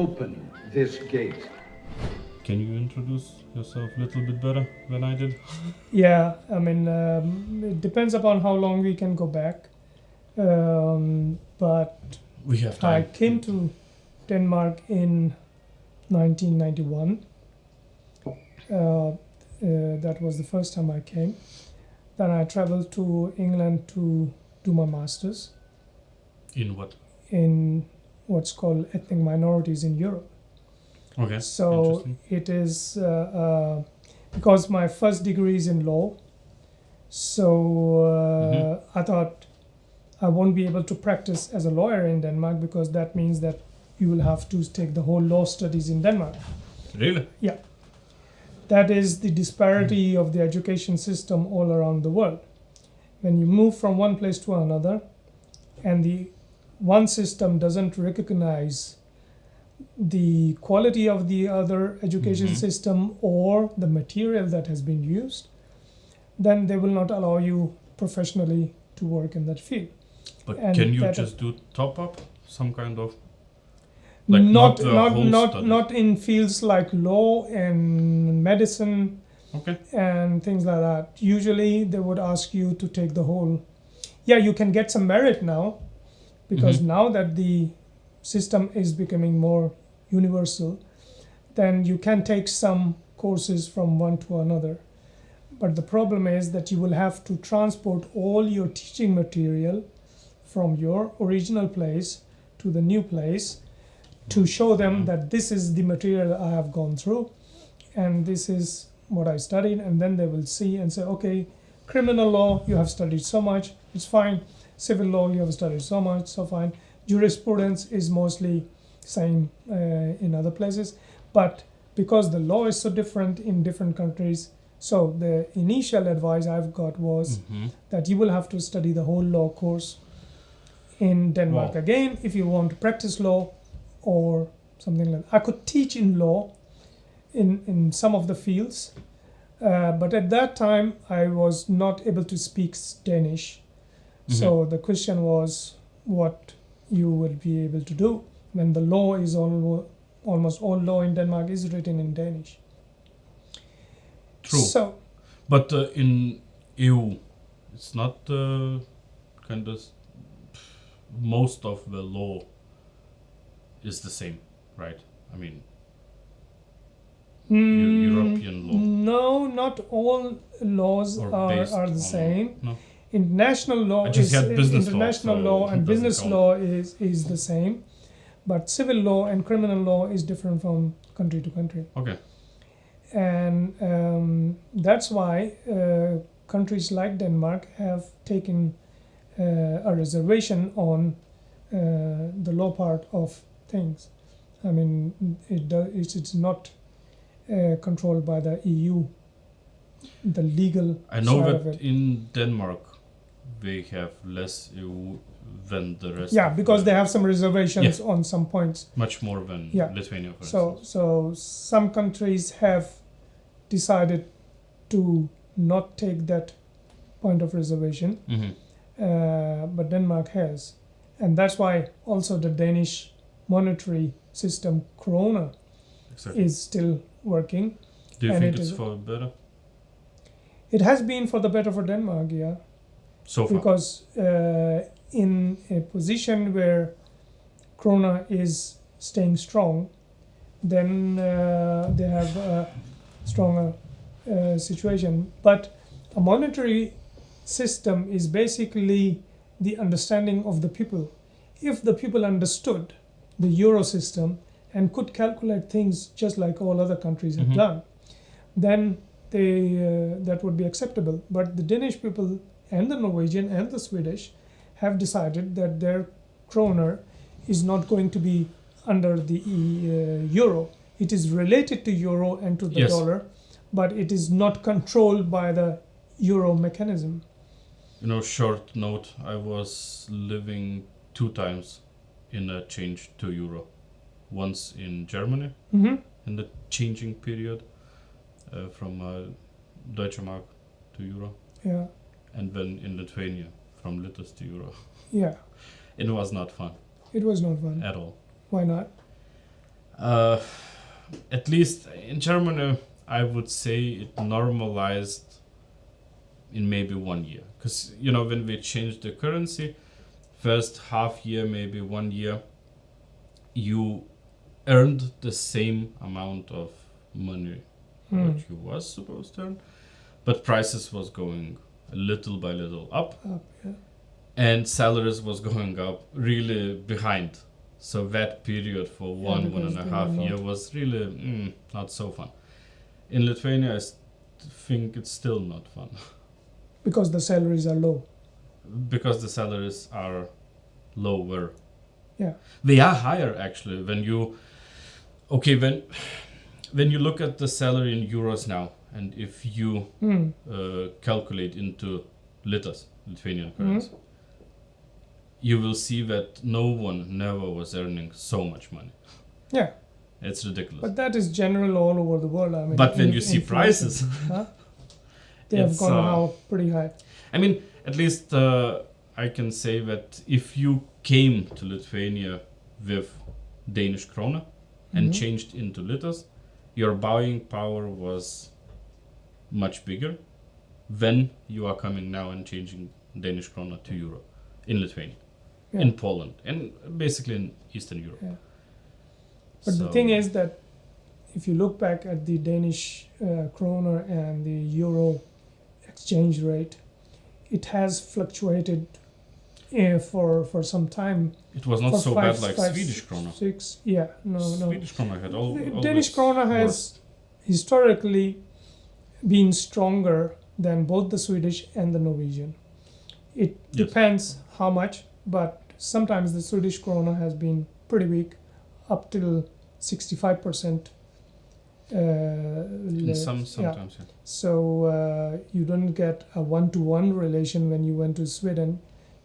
open this gate. Can you introduce yourself a little bit better than I did? Yeah, I mean, it depends upon how long we can go back. But We have I time. came to Denmark in 1991. That was the first time I came. Then I traveled to England to do my master's In what? in what's called ethnic minorities in Europe. Okay. So Interesting. it is because my first degree is in law. So I thought I won't be able to practice as a lawyer in Denmark because that means that you will have to take the whole law studies in Denmark. Really? That is the disparity of the education system all around the world. When you move from one place to another and the one system doesn't recognize the quality of the other education system or the material that has been used, then they will not allow you professionally to work in that field. But And can you that- just do top up? Some kind of... Like not the whole study. not in fields like law and medicine Okay. and things like that. Usually they would ask you to take the whole. Yeah, you can get some merit now because now that the system is becoming more universal, then you can take some courses from one to another. But the problem is that you will have to transport all your teaching material from your original place to the new place to show them that this is the material I have gone through and this is what I studied, and then they will see and say, okay, criminal law you have studied so much, it's fine. Civil law you have studied so much, so fine. Jurisprudence is mostly same in other places, but because the law is so different in different countries, so the initial advice I've got was that you will have to study the whole law course in Denmark Wow. again if you want to practice law or something like that. I could teach in law in some of the fields, but at that time I was not able to speak Danish. So the question was what you will be able to do when the law is almost all law in Denmark is written in Danish. True. So But in EU, it's not kind of... Most of the law is the same, right? I mean, European law. No, not all laws Or are based the on- same. No. International law I just is had business law, international so law it and doesn't business count. law is the same, but civil law and criminal law is different from country to country. Okay. And that's why countries like Denmark have taken a reservation on the law part of things. I mean, it's not controlled by the EU, the legal I know side of that it. in Denmark they have less EU than the rest. Yeah, of because the- they have some reservations on some points. much more than Yeah. Lithuania, for So instance. some countries have decided to not take that point of reservation, but Denmark has, and that's why also the Danish monetary system krona Exactly. is still working. Do you and think it it's is- for better It has been for the better for Denmark, yeah, so far? because in a position where krona is staying strong, then they have a stronger situation. But a monetary system is basically the understanding of the people. If the people understood the euro system and could calculate things just like all other countries have done, then that would be acceptable. But the Danish people and the Norwegian and the Swedish have decided that their kroner is not going to be under the euro. It is related to euro and to the Yes. dollar, but it is not controlled by the euro mechanism. You know, short note, I was living 2 times in a change to euro. Once in Germany, in the changing period from Deutsche Mark to euro, Yeah, and then in Lithuania from litas to euro. yeah. It was not fun It was not fun. at all. Why not? At least in Germany, I would say it normalized in maybe 1 year. Because, when we changed the currency, first half year, maybe 1 year, you earned the same amount of money what you was supposed to earn, but prices was going little by little up, Yeah. and salaries was going up really behind. So that period for one and because a they half were year not- was really not so fun. In Lithuania, I think it's still not fun Because the salaries are low. because the salaries are lower. Yeah. They are higher actually when you when you look at the salary in euros now, and if you calculate into Lithuanian currency, you will see that no one never was earning so much money. Yeah. It's ridiculous. But that is general all over the world. I mean, But when you see inflation, prices, they have it's, gone now pretty high. I mean, at least I can say that if you came to Lithuania with Danish krona and changed into litas, your buying power was much bigger than you are coming now and changing Danish krona to euro in Lithuania, in Poland, and basically in Eastern Europe. Yeah. But the thing is that if you look back at the Danish kroner and the euro exchange rate, it has fluctuated for some time. It was not for so five- bad like five, Swedish krona. 6, yeah, no. Swedish krona had The Danish krona has historically been stronger than both the Swedish and the Norwegian. It Yes. depends how much, but sometimes the Swedish krona has been pretty weak, up till 65%. Sometimes, yeah. So you don't get a 1-to-1 relation when you went to Sweden.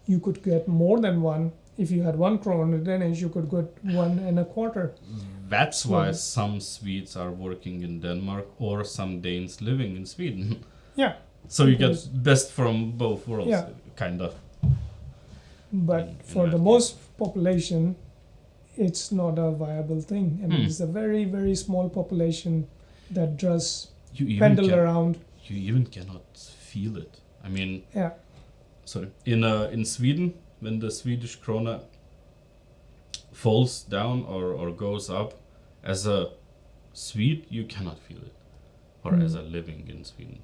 You could get more than one. If you had 1 krona Danish, you could get 1.25. That's why some Swedes are working in Denmark or some Danes living in Sweden. Yeah. So you Because- get best from both worlds, Yeah. kind of. But for the most population, it's not a viable thing. I mean, it's a very, very small population that does pendle around. You even cannot feel it. I mean, Yeah. sorry. In Sweden, when the Swedish krona falls down or goes up, as a Swede, you cannot feel it. Or as a living in Sweden.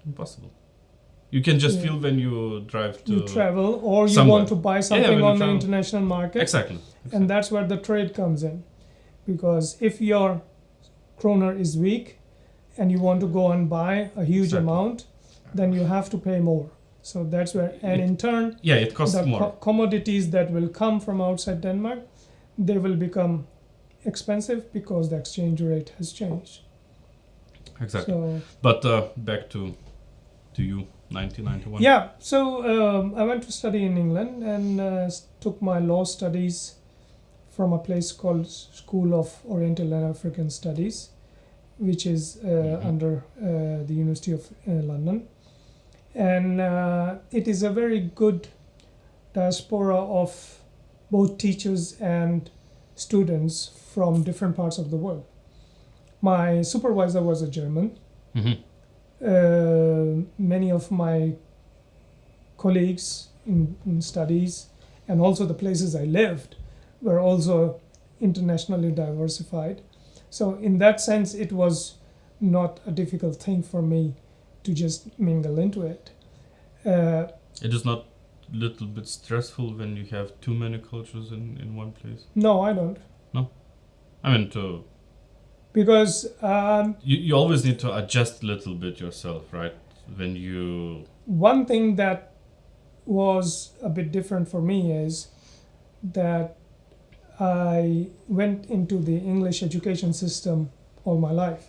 Impossible. You can just feel when you drive to... You travel or you somewhere. want to buy something when you on the travel. international market. Exactly. And that's where the trade comes in. Because if your kroner is weak and you want to go and buy a huge Exactly. amount, then you have to pay more. So that's where, and in turn, Yeah, it costs the more. commodities that will come from outside Denmark, they will become expensive because the exchange rate has changed. Exactly. So But back to you, 1991. yeah, so I went to study in England and took my law studies from a place called School of Oriental and African Studies, which is under the University of London. And it is a very good diaspora of both teachers and students from different parts of the world. My supervisor was a German. Many of my colleagues in studies and also the places I lived were also internationally diversified. So in that sense, it was not a difficult thing for me to just mingle into it. It is not a little bit stressful when you have too many cultures in one place? No, I don't. I mean, Because you always need to adjust a little bit yourself, right? When you... one thing that was a bit different for me is that I went into the English education system all my life.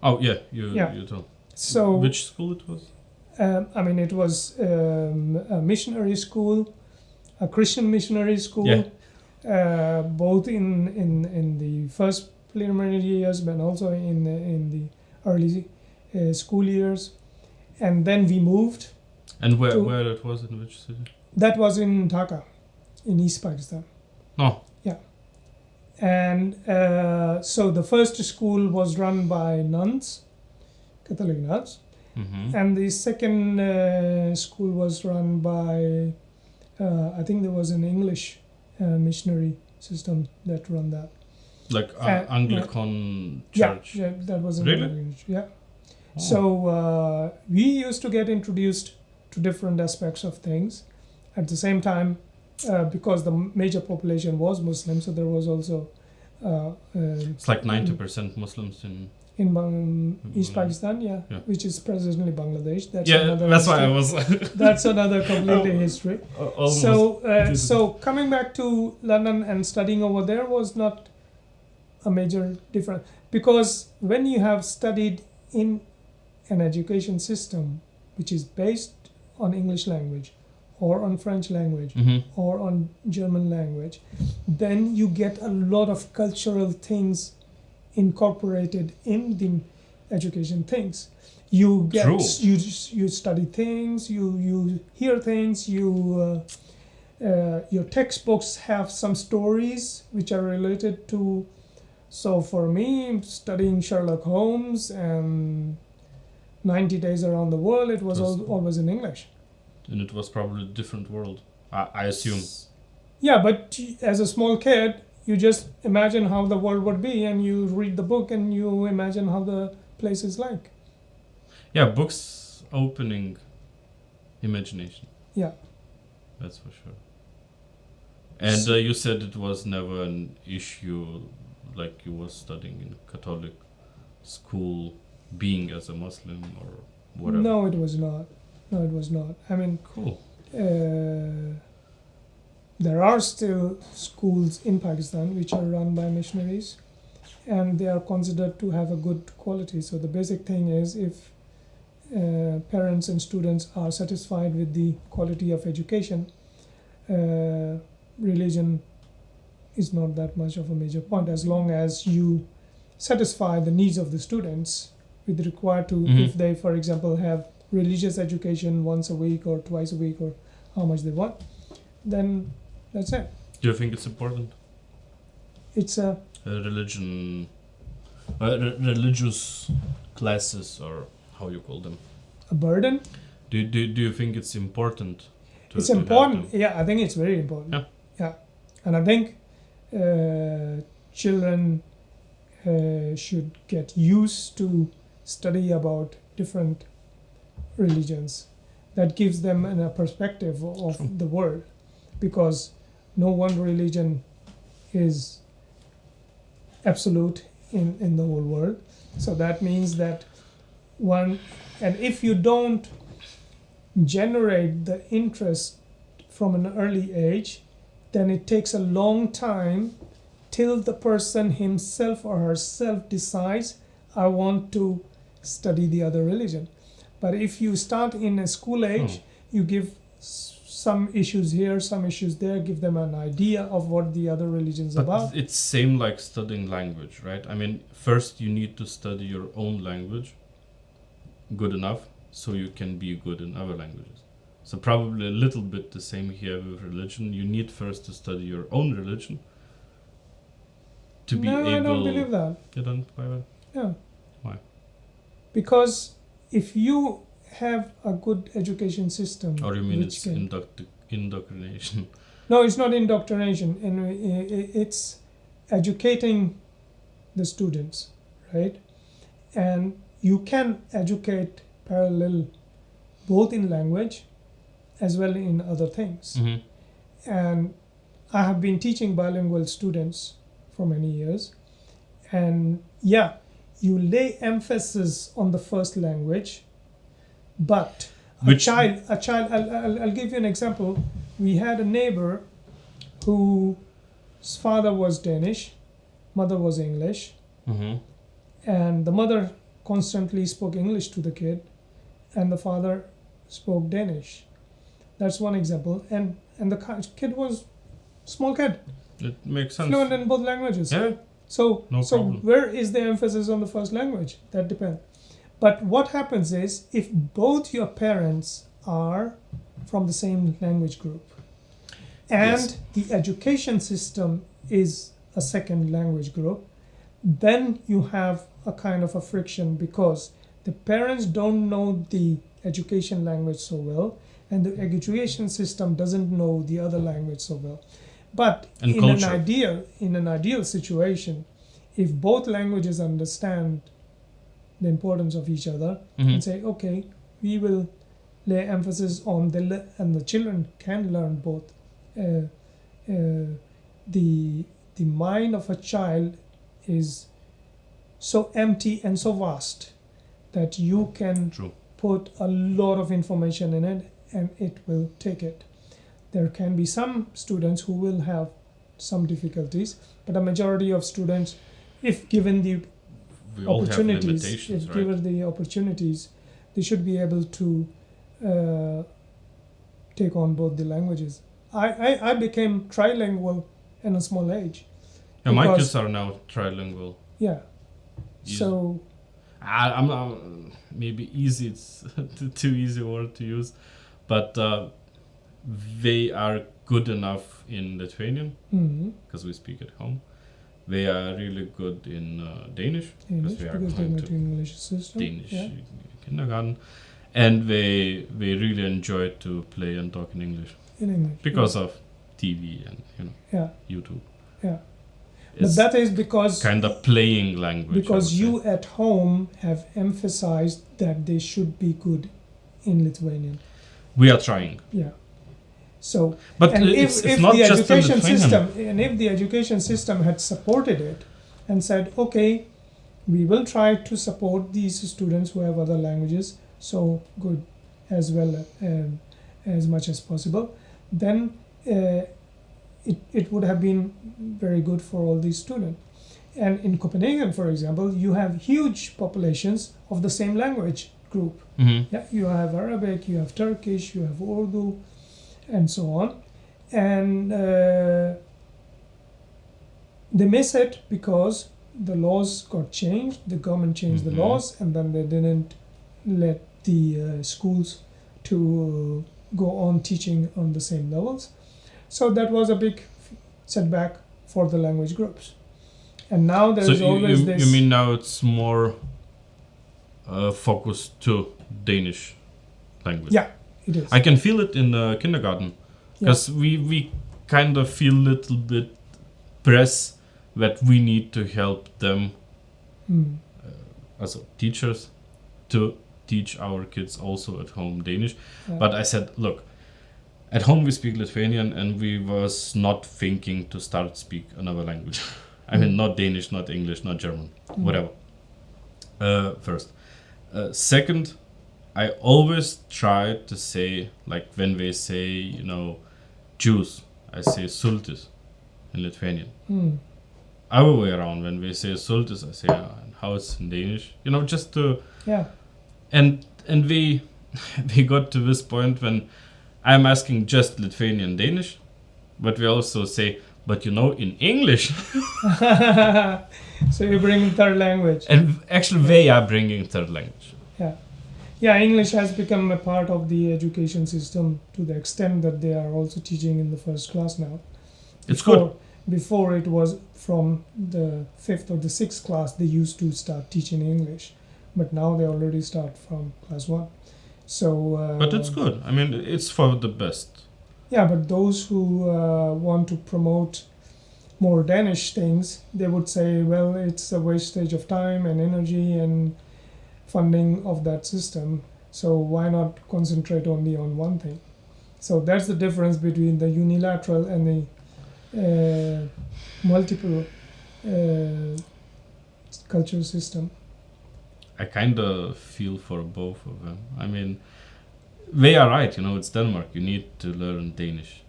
Oh, yeah, you told. So, Which school it was? I mean, it was a missionary school, a Christian missionary school, both in the first preliminary years, but also in the early school years. And then we moved. And where it was, in which city? That was in Dhaka, in East Pakistan. Oh. Yeah. And so the first school was run by nuns, Catholic nuns, and the second school was run by, I think there was an English missionary system that run that. Like Anglican church. Yeah, that was an Really? English. Yeah. Oh. So we used to get introduced to different aspects of things. At the same time, because the major population was Muslim, so there was also It's like 90% Muslims in. in East Mm. Pakistan, Yeah. which is presently Bangladesh. That's Yeah, another that's why I history. was. That's another completely history. Almost. So coming back to London and studying over there was not a major difference, because when you have studied in an education system which is based on English language or on French language or on German language, then you get a lot of cultural things incorporated in the education things. You get True. you study things, you hear things, your textbooks have some stories which are related to. So for me, studying Sherlock Holmes and 90 Days Around the World, it was always in English. And it was probably a different world, I assume. Yeah, but as a small kid, you just imagine how the world would be, and you read the book and you imagine how the place is like. Yeah, books opening imagination. Yeah. That's for sure. And you said it was never an issue, like you was studying in Catholic school, being as a Muslim or whatever. No, it was not. No, it was not. I mean, Cool. there are still schools in Pakistan which are run by missionaries, and they are considered to have a good quality. So the basic thing is, if parents and students are satisfied with the quality of education, religion is not that much of a major point, as long as you satisfy the needs of the students with required to, if they, for example, have religious education once a week or twice a week or how much they want, then that's it. Do you think it's important? It's a Religion, religious classes, or how you call them? burden. Do you think it's important? It's to have important. them? Yeah, I think it's very important. Yeah. Yeah. And I think children should get used to study about different religions. That gives them a perspective of the world, because no one religion is absolute in the whole world. So that means that and if you don't generate the interest from an early age, then it takes a long time till the person himself or herself decides, I want to study the other religion. But if you start in a school age, you give some issues here, some issues there, give them an idea of what the other religion's But about. it's same like studying language, right? I mean, first you need to study your own language good enough so you can be good in other languages. So probably a little bit the same here with religion. You need first to study your own religion to be able. No, I don't believe that. You don't buy that? Yeah. Why? Because if you have a good education system, Or you mean which it's can- indoctrination? No, it's not indoctrination, and it's educating the students, right? And you can educate parallel both in language as well in other things. And I have been teaching bilingual students for many years, and yeah, you lay emphasis on the first language, but a child, I'll give you an example. We had a neighbor whose father was Danish, mother was English, and the mother constantly spoke English to the kid, and the father spoke Danish. That's one example. And the kid was small kid, It makes sense. fluent in both languages. Yeah. So No problem. where is the emphasis on the first language? That depends. But what happens is, if both your parents are from the same language group, and Yes. the education system is a second language group, then you have a kind of a friction because the parents don't know the education language so well, and the education system doesn't know the other language so well. But And in culture. an ideal situation, if both languages understand the importance of each other and say, okay, we will lay emphasis on and the children can learn both. The mind of a child is so empty and so vast that you can True. put a lot of information in it and it will take it. There can be some students who will have some difficulties, but a majority of students, if given the We all have opportunities, limitations, if right? given the opportunities, they should be able to take on both the languages. I became trilingual in a small age. Yeah, my because- kids are now trilingual. Yeah. Easy. So I'm not, maybe easy, it's too easy word to use, but they are good enough in Lithuanian because we speak at home. They are really good in Danish English we are because they're going not to English system. Danish Yeah. kindergarten, and they really enjoy to play and talk in English In English. because of TV and Yeah. YouTube. Yeah. But It's that is because kind of playing language. I because would you say. at home have emphasized that they should be good in Lithuanian. We are trying, Yeah. So but and it's if not the just in education Lithuanian. system and if the education system had supported it and said, okay, we will try to support these students who have other languages so good as well as much as possible, then it would have been very good for all these students. And in Copenhagen, for example, you have huge populations of the same language group. Mhm. Yeah, you have Arabic, you have Turkish, you have Urdu, and so on. And they miss it because the laws got changed, the government changed the laws, and then they didn't let the schools to go on teaching on the same levels. So that was a big setback for the language groups. And now there's So always this. you mean now it's more focused to Danish language? Yeah, it is. I can feel it in the kindergarten because we kind of feel a little bit press that we need to help them as teachers to teach our kids also at home Danish. Yeah. But I said, look, at home we speak Lithuanian and we was not thinking to start speak another language. I mean, not Danish, not English, not German, whatever. First. Second, I always try to say, like when they say, juice, I say sultis in Lithuanian. Other way around, when they say sultis, I say house in Danish. Just to... Yeah. And we got to this point when I'm asking just Lithuanian Danish, but we also say, but in English. So you bring third language. And actually they are bringing third language. Yeah, English has become a part of the education system to the extent that they are also teaching in the first class now. It's good. Before it was from the 5th or the 6th class they used to start teaching English, but now they already start from class 1. So. But it's good. I mean, it's for the best. Yeah, but those who want to promote more Danish things, they would say, well, it's a wastage of time and energy and funding of that system. So why not concentrate only on one thing? So that's the difference between the unilateral and the multiple culture system. I kind of feel for both of them. I mean, they are right, it's Denmark. You need to learn Danish.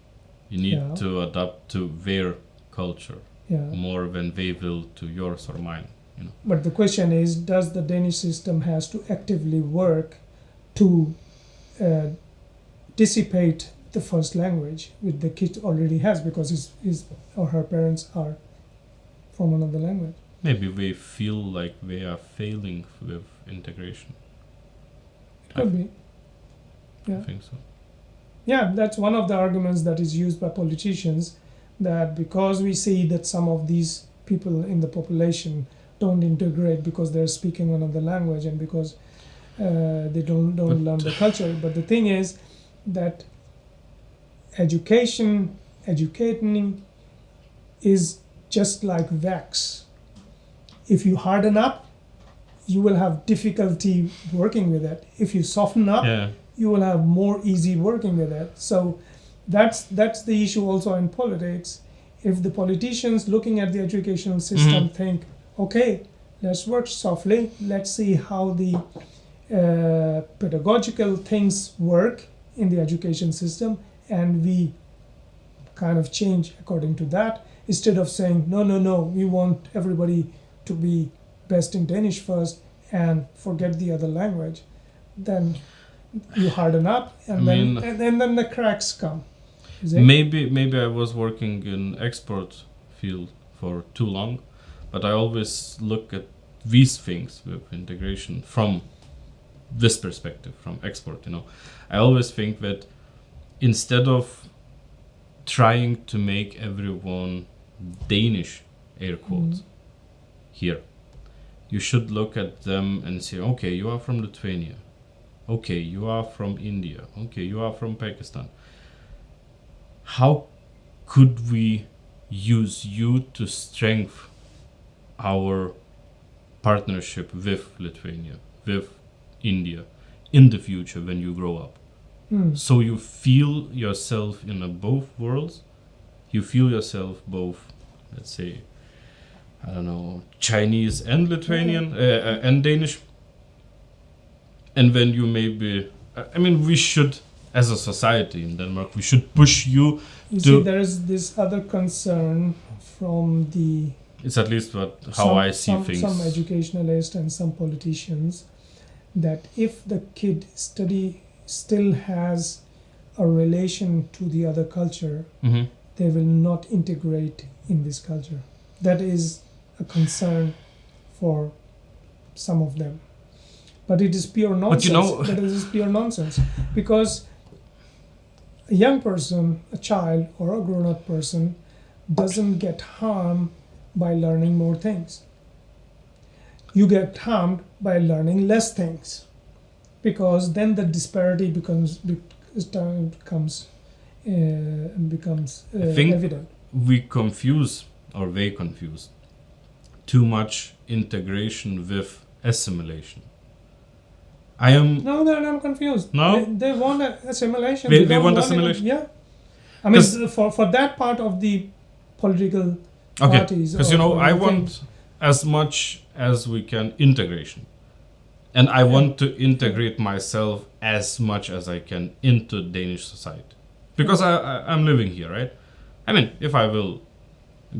You need to adapt to their culture more than they will to yours or mine. But the question is, does the Danish system has to actively work to dissipate the first language which the kid already has because his or her parents are from another language? Maybe they feel like they are failing with integration. It could be. Yeah. I think so. Yeah, that's one of the arguments that is used by politicians, that because we see that some of these people in the population don't integrate because they're speaking another language and because they don't learn the culture. But the thing is that educating is just like wax. If you harden up, you will have difficulty working with it. If you soften up, you will have more easy working with it. So that's the issue also in politics. If the politicians looking at the educational system think, okay, let's work softly, let's see how the pedagogical things work in the education system, and we kind of change according to that, instead of saying, no, we want everybody to be best in Danish first and forget the other language, then you harden up, and then the cracks come. Maybe I was working in export field for too long, but I always look at these things with integration from this perspective, from export. I always think that instead of trying to make everyone Danish, air quotes, here, you should look at them and say, okay, you are from Lithuania, okay, you are from India, okay, you are from Pakistan. How could we use you to strengthen our partnership with Lithuania, with India, in the future when you grow up? So you feel yourself in both worlds. You feel yourself both, let's say, I don't know, Chinese and Lithuanian and Danish. And then you maybe, we should, as a society in Denmark, we should push you to... see, there is this other concern from the... It's at least how I see things. Some educationalists and some politicians, that if the kid still has a relation to the other culture, they will not integrate in this culture. That is a concern for some of them. But it is pure nonsense. That is pure nonsense. Because a young person, a child or a grown-up person, doesn't get harmed by learning more things. You get harmed by learning less things, because then the disparity becomes they evident. confuse too much integration with assimilation. No, they're not confused. No? They want assimilation. They want assimilation? Yeah. For that part of the political parties. Because, I want as much as we can integration. And I want to integrate myself as much as I can into Danish society. Because I'm living here, right? If I will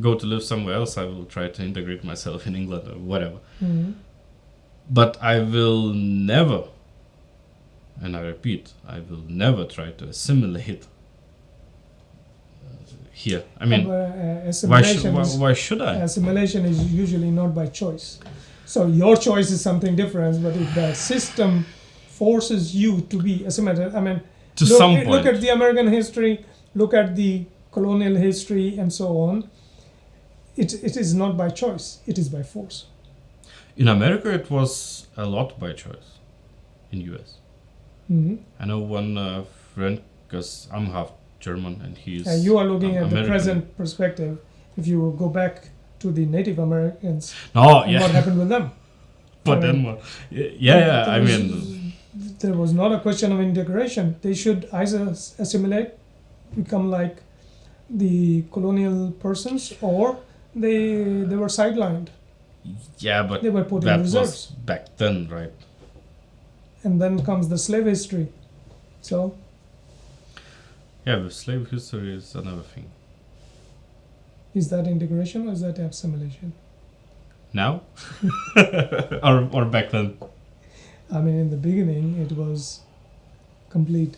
go to live somewhere else, I will try to integrate myself in England or whatever. But I will never, and I repeat, I will never try to assimilate here. Why should I? Assimilation is usually not by choice. So your choice is something different, but if the system forces you to be assimilated, look at the American history, look at the colonial history, and so on. It is not by choice, it is by force. In America, it was a lot by choice. In US, I know one friend, because I'm half German and he's you are looking at American. the present perspective. If you go back to the Native Americans, what happened with them? But Denmark, there was not a question of integration. They should either assimilate, become like the colonial persons, or they were sidelined. Yeah, but they were put that in reserves. was back then, right? And then comes the slave history. So. Yeah, the slave history is another thing. Is that integration or is that assimilation? Now? or back then? In the beginning, it was complete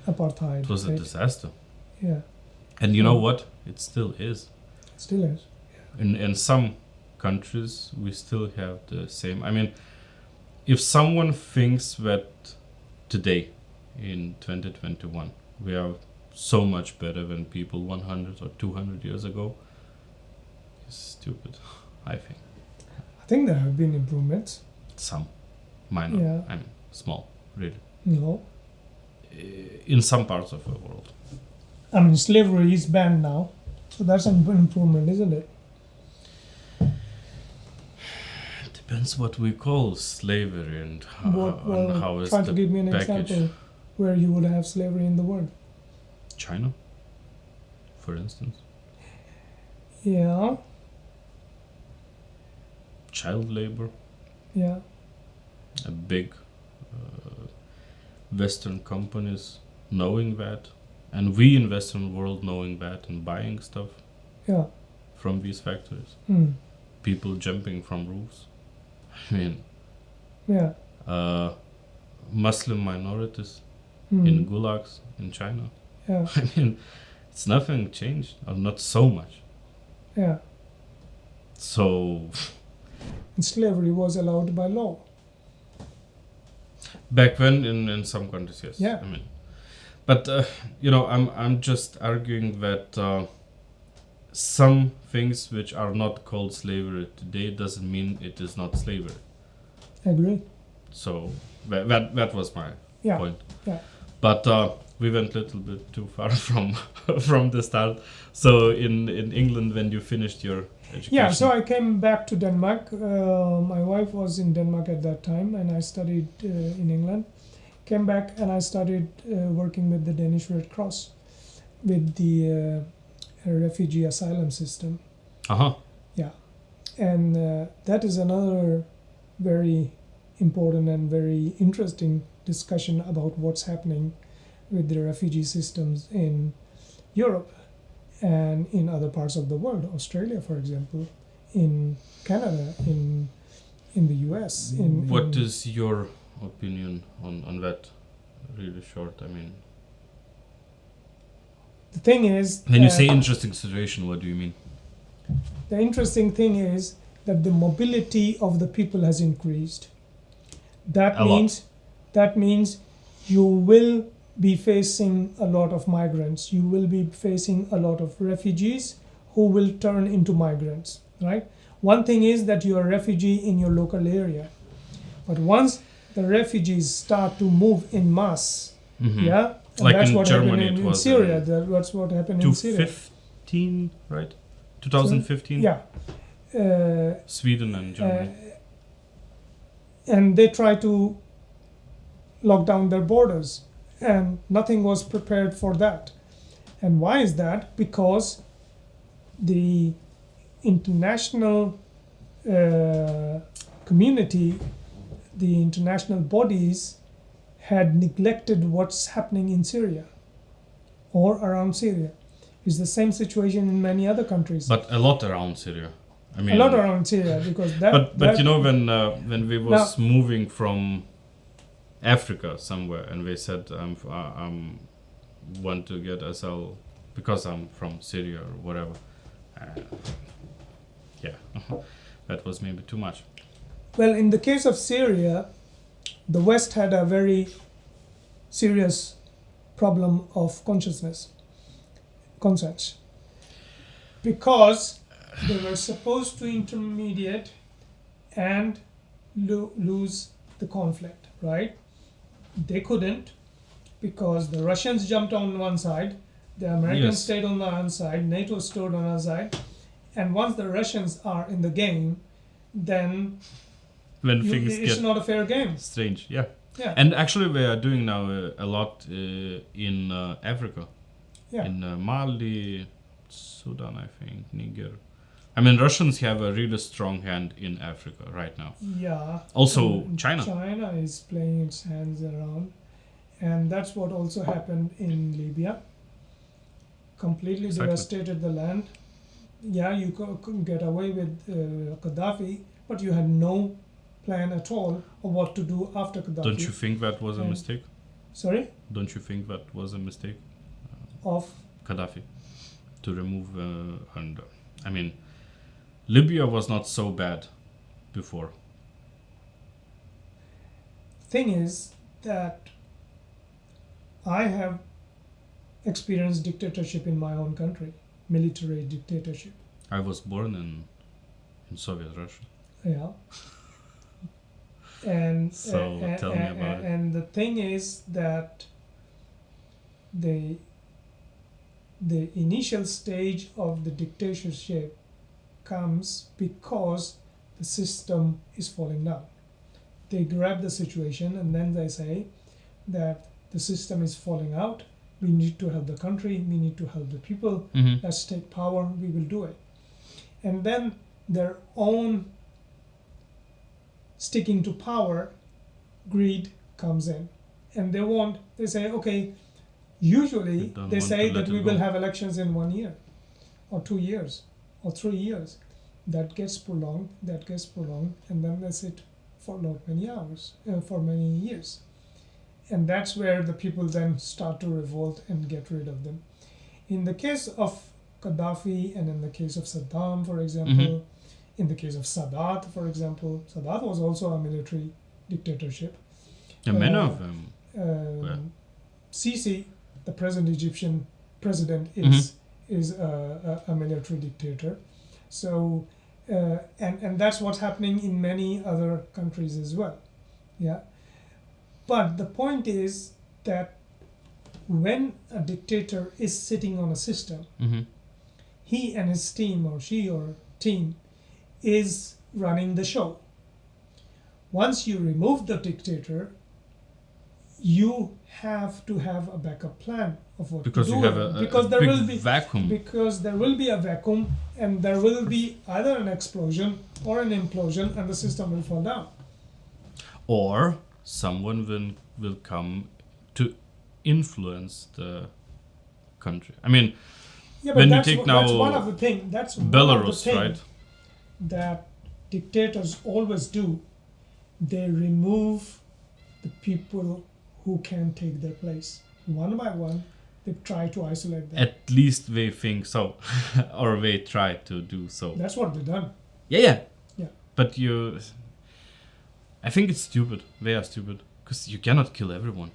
apartheid. It was a disaster. Yeah. And you know what? It still is. It still is. Yeah. In some countries, we still have the same. if someone thinks that today, in 2021, we are so much better than people 100 or 200 years ago. It's stupid, I think. I think there have been improvements. Some minor, Yeah. I mean, small, really. No. In some parts of the world. I mean, slavery is banned now. So that's an improvement, isn't it? Depends what we call slavery and how is try the to give me an package. example where you would have slavery in the world. China, for instance. Yeah, Child labor, yeah, a big Western companies knowing that, and we in Western world knowing that and buying stuff yeah. from these factories. Hmm. People jumping from roofs. I mean, Yeah. Muslim minorities Hmm. in gulags in China. Yeah, I mean, it's nothing changed, or not so much. yeah. So And slavery was allowed by law. back then, in some countries, yes. Yeah. I mean, but I'm just arguing that some things which are not called slavery today doesn't mean it is not slavery. Agree. So that was my Yeah. point. Yeah. But we went a little bit too far from the start. So in England, when you finished your education, Yeah, so I came back to Denmark. My wife was in Denmark at that time, and I studied in England. Came back and I started working with the Danish Red Cross with the refugee asylum system. And that is another very important and very interesting discussion about what's happening with the refugee systems in Europe and in other parts of the world, Australia, for example, in Canada, in the US. What is your opinion on that? Really short, I mean. The thing is, When you say interesting situation, what do you mean? the interesting thing is that the mobility of the people has increased. That A lot. means you will be facing a lot of migrants. You will be facing a lot of refugees who will turn into migrants, right? One thing is that you are a refugee in your local area. But once the refugees start to move in mass, yeah? And Like that's in what Germany, happened it in was Syria. That's what happened in Syria. 2015, right? 2015? Yeah. Sweden and Germany. And they try to lock down their borders, and nothing was prepared for that. And why is that? Because the international community, the international bodies had neglected what's happening in Syria or around Syria. It's the same situation in many other countries. But a lot around Syria. I mean, a lot around Syria, because that. But you know, when we was moving from Africa somewhere, and we said I'm want to get asylum because I'm from Syria or whatever. Yeah, that was maybe too much. Well, in the case of Syria, the West had a very serious problem of conscience, because they were supposed to intermediate and lose the conflict, right? They couldn't, because the Russians jumped on one side, the Americans stayed on the other side, NATO stood on the other side, and once the Russians are in the game, then it's not a fair game. Strange, yeah. Yeah. And actually, we are doing now a lot in Africa, in Mali, Sudan, I think, Niger. I mean, Russians have a really strong hand in Africa right now. Yeah. Also, China. China is playing its hands around, and that's what also happened in Libya. Completely devastated the land. Yeah, you couldn't get away with Gaddafi, but you had no plan at all of what to do after Gaddafi. Don't you think that was a mistake? Sorry? Don't you think that was a mistake? Of? Gaddafi. To remove, I mean, Libya was not so bad before. Thing is that I have experienced dictatorship in my own country, military dictatorship. I was born in Soviet Russia. Yeah. And So tell me about it. And the thing is that the initial stage of the dictatorship comes because the system is falling down. They grab the situation and then they say that the system is falling out, we need to help the country, we need to help the people, let's take power, we will do it. And then their own sticking to power, greed comes in. And they say, okay, usually they say that we will have elections in 1 year or 2 years or 3 years. That gets prolonged, and then they sit for not many hours, for many years. And that's where the people then start to revolt and get rid of them. In the case of Gaddafi and in the case of Saddam, for example, in the case of Sadat, for example, Sadat was also a military dictatorship. Yeah, many of them. Sisi, the present Egyptian president, is a military dictator. So, and that's what's happening in many other countries as well. Yeah. But the point is that when a dictator is sitting on a system, he and his team, or she or team, is running the show. Once you remove the dictator, you have to have a backup plan of what because to do. You have a big vacuum. Because there will be a vacuum, and there will be either an explosion or an implosion, and the system will fall down. Or someone will come to influence the country. I mean, when you take now that's one of the things. That's Belarus, right? That dictators always do. They remove the people who can take their place. One by one, they try to isolate them. At least they think so, or they try to do so. That's what they've done. Yeah. But I think it's stupid. They are stupid because you cannot kill everyone.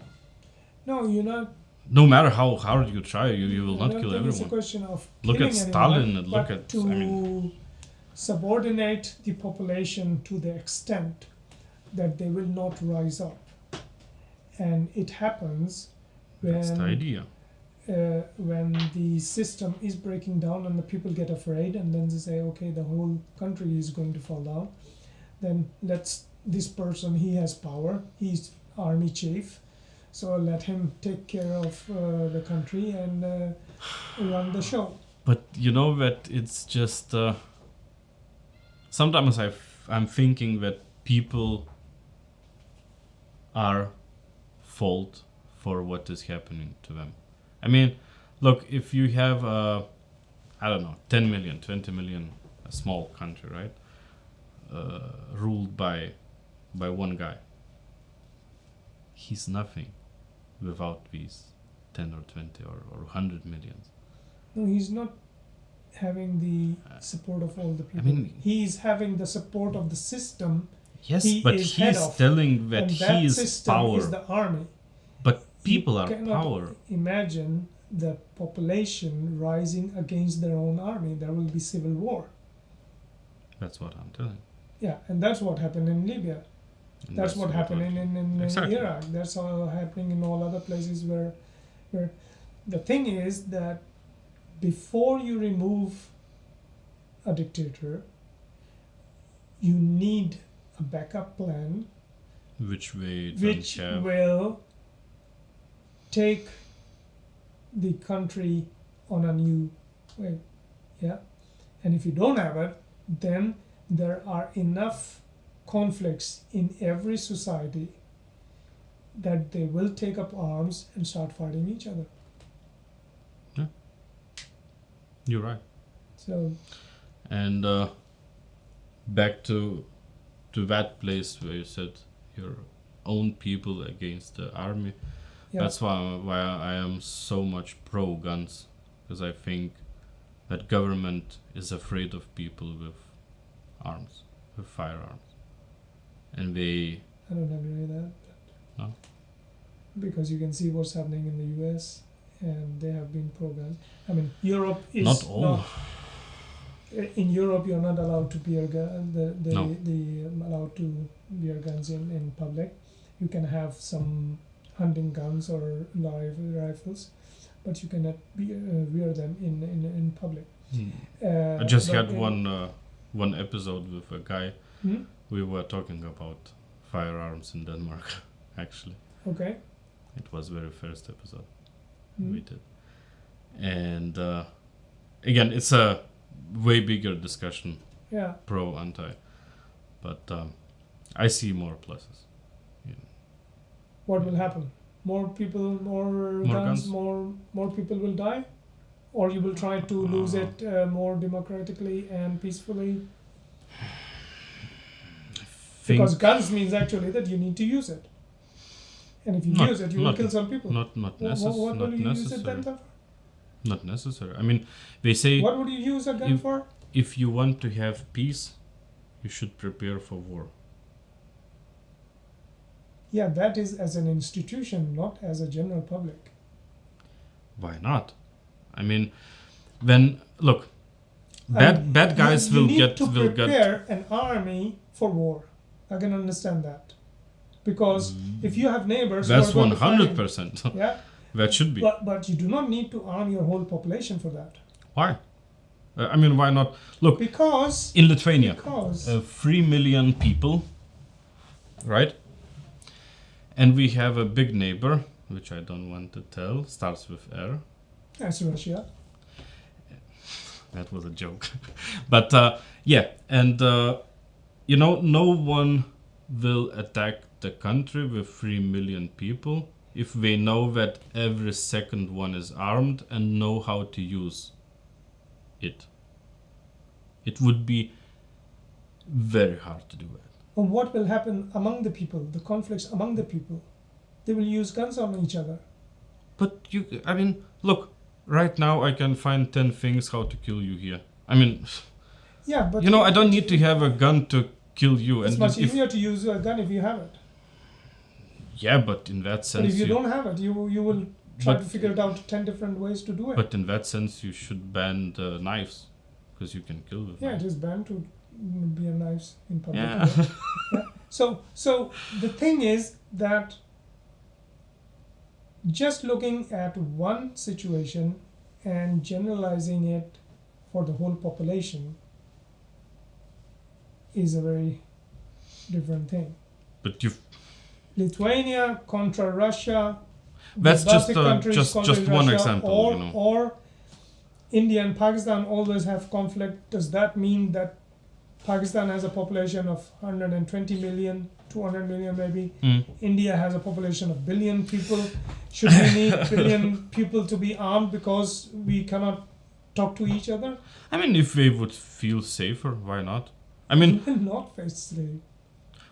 No, you're not. No matter how hard you try, you will not kill everyone. It's a question of look at Stalin and look at. Subordinate the population to the extent that they will not rise up, and it happens when that's the idea. When the system is breaking down and the people get afraid, and then they say, okay, the whole country is going to fall down, then this person, he has power, he's army chief, so let him take care of the country and run the show. But you know that it's just sometimes I'm thinking that people are fault for what is happening to them. I mean, look, if you have, 10 million, 20 million, a small country, right? Ruled by one guy. He's nothing without these 10 or 20 or 100 millions. No, he's not having the support of all the people. I mean, he's having the support of the system. Yes, but he's telling that he is power. Is the army. But people are cannot power. Imagine the population rising against their own army. There will be civil war. That's what I'm telling. Yeah, and that's what happened in Libya. And that's what happened in exactly. Iraq. That's all happening in all other places where the thing is that before you remove a dictator, you need a backup plan which will take the country on a new way. Yeah, and if you don't have it, then there are enough conflicts in every society that they will take up arms and start fighting each other. Yeah, you're right. So, and back to that place where you said your own people against the army. Yeah. That's why I am so much pro guns, because I think that government is afraid of people with arms, with firearms, and they. I don't agree with that. No. Because you can see what's happening in the U.S. and they have been pro-gun. I mean, Europe is Not all. in Europe, you're not allowed to bear gun. No. Allowed to bear guns in public. You can have some hunting guns or live rifles, but you cannot wear them in public. I just but had in- one episode with a guy. Hmm? We were talking about firearms in Denmark. Actually, Okay. it was very first episode Hmm. we did, and again, it's a way bigger discussion, Yeah. pro anti, but I see more pluses. What will happen? More people, more guns, guns? more people will die, or you will try to lose it more democratically and peacefully. Because guns means actually that you need to use it, and if you Not- use it, you will not- kill some people. Not What necessary. will you use it then for? Not necessary. I mean, they say What would you use a gun for? if you want to have peace, you should prepare for war. Yeah, that is as an institution, not as a general public. Why not? I mean, when look, bad guys you will need get to will get. prepare an army for war. I can understand that, because if you have neighbors, who That's are going to fight, 100%. yeah, That should be. but you do not need to arm your whole population for that, Why? I mean, why not? Look, because in Lithuania, 3 million people, right? And we have a big neighbor, which I don't want to tell, starts with R. that's Russia. That was a joke. But yeah, and no one will attack the country with 3 million people if they know that every second one is armed and know how to use it. It would be very hard to do that. And what will happen among the people? The conflicts among the people, they will use guns on each other. But I mean, look, right now I can find 10 things how to kill you here. I mean, Yeah, but I don't need to have a gun to kill you. It's And much if, easier to use a gun if you have it. yeah, but in that But sense, if you don't have it, you will try But- to figure it out 10 different ways to do it. but in that sense, you should ban the knives because you can kill with Yeah, it knives. is banned to bear knives in public. Yeah. Yeah. So the thing is that just looking at one situation and generalizing it for the whole population is a very different thing. But you Lithuania contra Russia. That's the just Baltic countries just contra one Russia, example, or, Or India and Pakistan always have conflict. Does that mean that Pakistan has a population of 120 million, 200 million maybe? India has a population of billion people. Should we need billion people to be armed because we cannot talk to each other? I mean, if they would feel safer, why not? I mean, We will not face slave.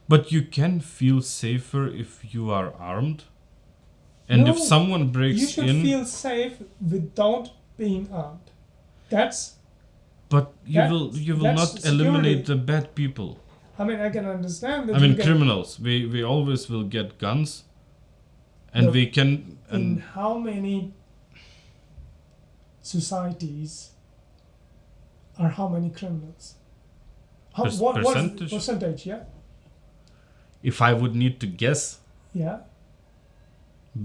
but you can feel safer if you are armed. And if No, someone breaks You should in, feel safe without being armed. That's. but you that- will that's not security. eliminate the bad people. I mean, I can understand that. I mean, you get- criminals. They always will get guns, and Look, they can. In And how many societies are how many criminals? What is the percentage? percentage? Yeah, if I would need to guess, yeah.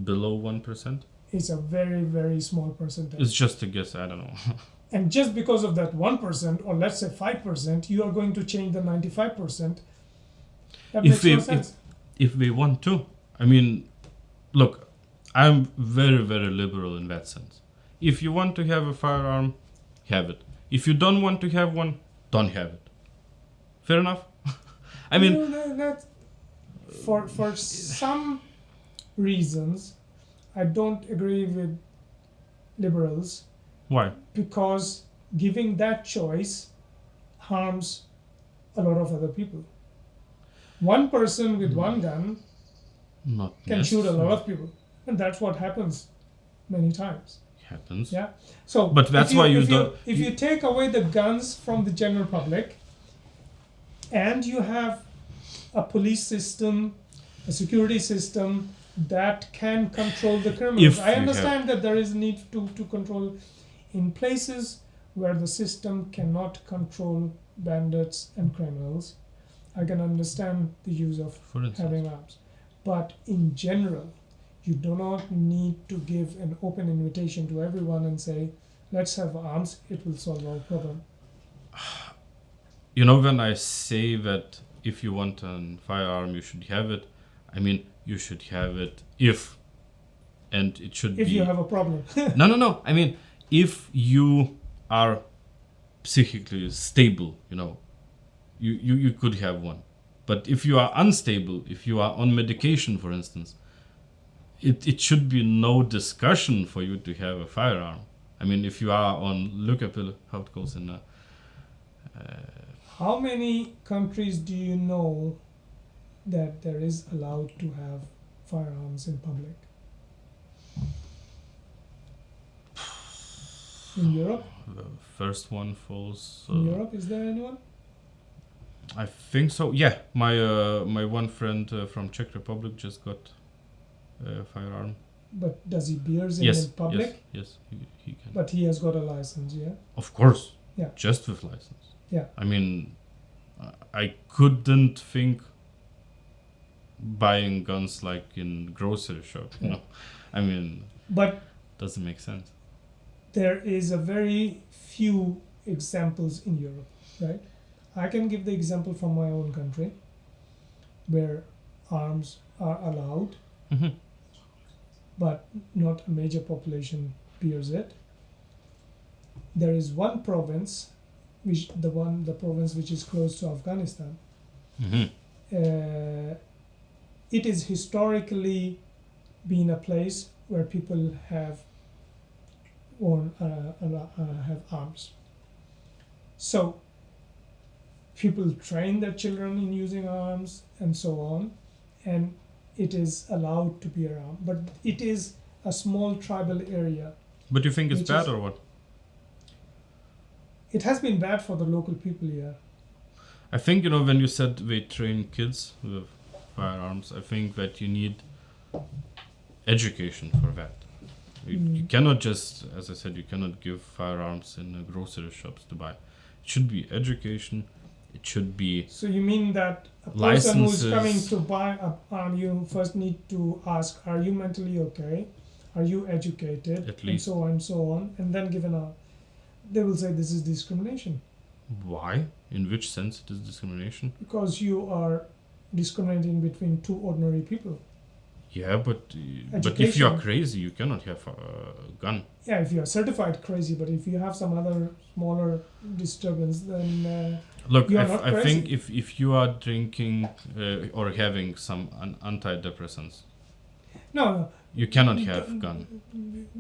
below 1%. It's a very, very small percentage. It's just a guess. I don't know. And just because of that 1%, or let's say 5%, you are going to change the 95%. That If makes no we- sense. If they want to, I mean, look, I'm very, very liberal in that sense. If you want to have a firearm, have it. If you don't want to have one, don't have it. Fair enough. I mean, that for some reasons, I don't agree with liberals, why? because giving that choice harms a lot of other people. One person with one gun Not can shoot a lot necessary. of people, and that's what happens many times. Happens. Yeah. So, But that's if why if don't- If you take away the guns from the general public, and you have a police system, a security system, that can control the criminals. If I you understand that there is need to control in places where the system cannot control bandits and criminals. I can understand the use of For instance. having arms. But in general, you do not need to give an open invitation to everyone and say, let's have arms, it will solve our problem. You know, when I say that if you want a firearm, you should have it, I mean, you should have it if, and it should If be... you have a problem. No. I mean, if you are psychically stable, you know, you could have one. But if you are unstable, if you are on medication, for instance, it should be no discussion for you to have a firearm. I mean, if you are on, look up how it goes in How many countries do you know that there is allowed to have firearms in public? In Europe? the first one falls... In Europe, is there anyone? I think so. Yeah, my one friend from Czech Republic just got a firearm. But does he bears in public? Yes, he can. But he has got a license, yeah? Of course. Yeah. Just with license. Yeah. I mean, I couldn't think buying guns like in grocery shop. You Yeah. know, I mean, But doesn't make sense. there is a very few examples in Europe, right? I can give the example from my own country where arms are allowed, Mm-hmm. but not a major population bears it. There is one province, the province which is close to Afghanistan. Mm-hmm. It is historically been a place where people have have arms. So people train their children in using arms and so on, and it is allowed to be around. But it is a small tribal area. But you think it's Which bad is- or what? It has been bad for the local people here. I think, you know, when you said they train kids with firearms, I think that you need education for that. You cannot just, as I said, you cannot give firearms in grocery shops to buy. It should be education. It should be... So you mean that a person who's Licenses. coming to buy an arm, you first need to ask, are you mentally okay? Are you educated? At least. And so on, and then give an arm. They will say this is discrimination Why? In which sense it is discrimination? because you are discriminating between two ordinary people. Yeah, but if you are Education. crazy, you cannot have a gun. Yeah, if you are certified crazy, but if you have some other smaller disturbance, then Look, You are not I think crazy. if you are drinking or having some antidepressants, no, you cannot have gun.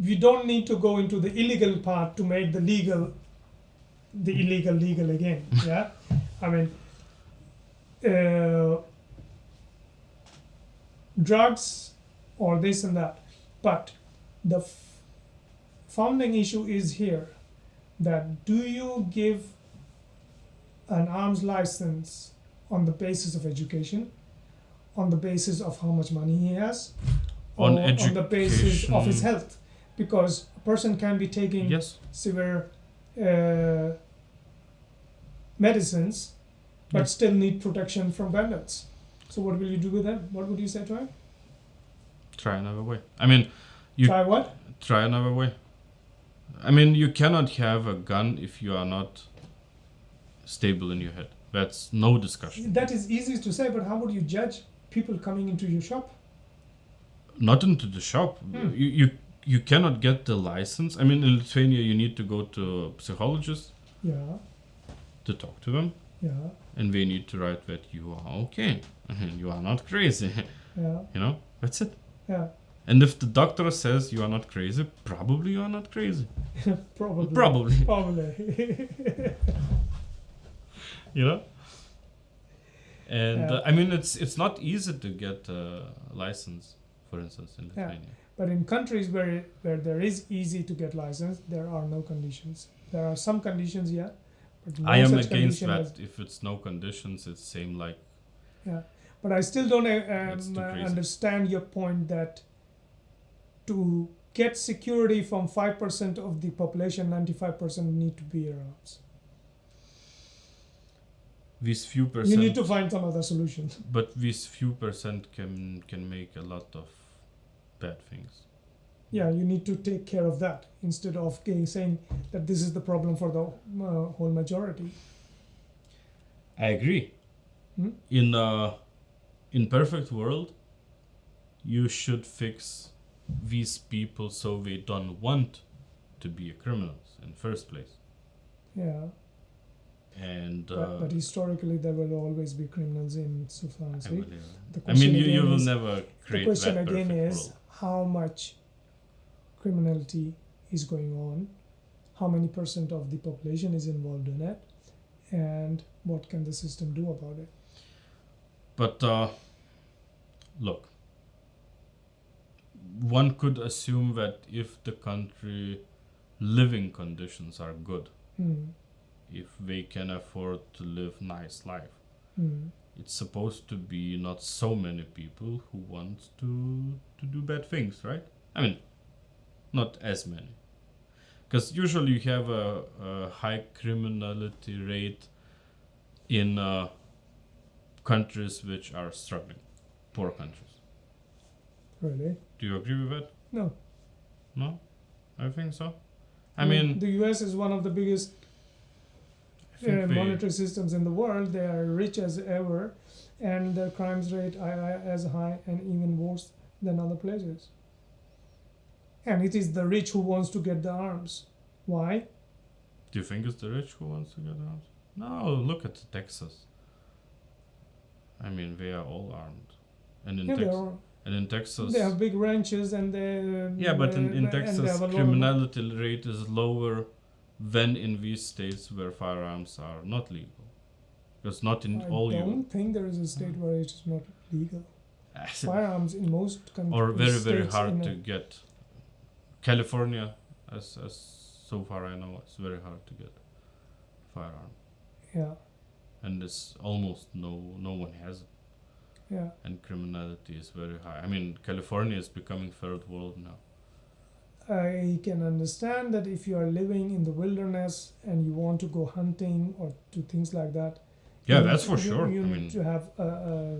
we don't need to go into the illegal part to make the illegal legal again. Yeah, I mean, drugs or this and that, but the founding issue is here that do you give an arms license on the basis of education, on the basis of how much money he has, On or on the basis of his education. health, because a person can be taking Yes. severe medicines but Yes. still need protection from bandits. So what will you do with them? What would you say to him? Try another way. I mean, you Try what? try another way. I mean, you cannot have a gun if you are not stable in your head. That's no discussion. That is easy to say, but how would you judge people coming into your shop? Not into the shop. You cannot get the license. I mean, in Lithuania, you need to go to a psychologist Yeah, to talk to them, yeah, and they need to write that you are okay, you are not crazy. yeah, You know, that's it. yeah. And if the doctor says you are not crazy, probably you are not crazy. Probably. Probably. Probably. You know. And Yeah. I mean, it's not easy to get a license, for instance, in Yeah. Lithuania. But in countries where there is easy to get license, there are no conditions. There are some conditions, yeah. But no I am such against condition that. as- If it's no conditions, it's same like yeah. But I still don't It's too crazy. understand your point that to get security from 5% of the population, 95% need to bear arms. These few percent. You need to find some other solutions. But these few percent can make a lot of bad things. Yeah, you need to take care of that instead of saying that this is the problem for the whole majority. I agree. Hmm? In perfect world, you should fix these people so they don't want to be criminals in first place. Yeah. And But historically, there will always be criminals in society. you will never create the question that again perfect is world. how much criminality is going on, how many percent of the population is involved in it, and what can the system do about it. But look, one could assume that if the country living conditions are good, if they can afford to live nice life, it's supposed to be not so many people who want to do bad things, right? I mean, not as many. Because usually you have a high criminality rate in countries which are struggling, poor countries. Really? Do you agree with that? No. No? I think so. I mean, the US is one of the biggest monetary systems in the world. They are rich as ever, and their crimes rate as high and even worse than other places. And it is the rich who wants to get the arms. Why? Do you think it's the rich who wants to get arms? No, look at Texas. I mean, they are all armed, and in Texas, they have big ranches and they. But in and Texas, they have a lot of- criminality rate is lower than in these states where firearms are not legal. Because not in all I don't think there is a state where it is not legal. Firearms in most countries or very states hard in to get. California, as so far I know, it's very hard to get firearm, Yeah, and it's almost no one has it. yeah. And criminality is very high. I mean, California is becoming third world now. I can understand that if you are living in the wilderness and you want to go hunting or do things like that. Yeah, you that's need- for sure. You I need mean, to have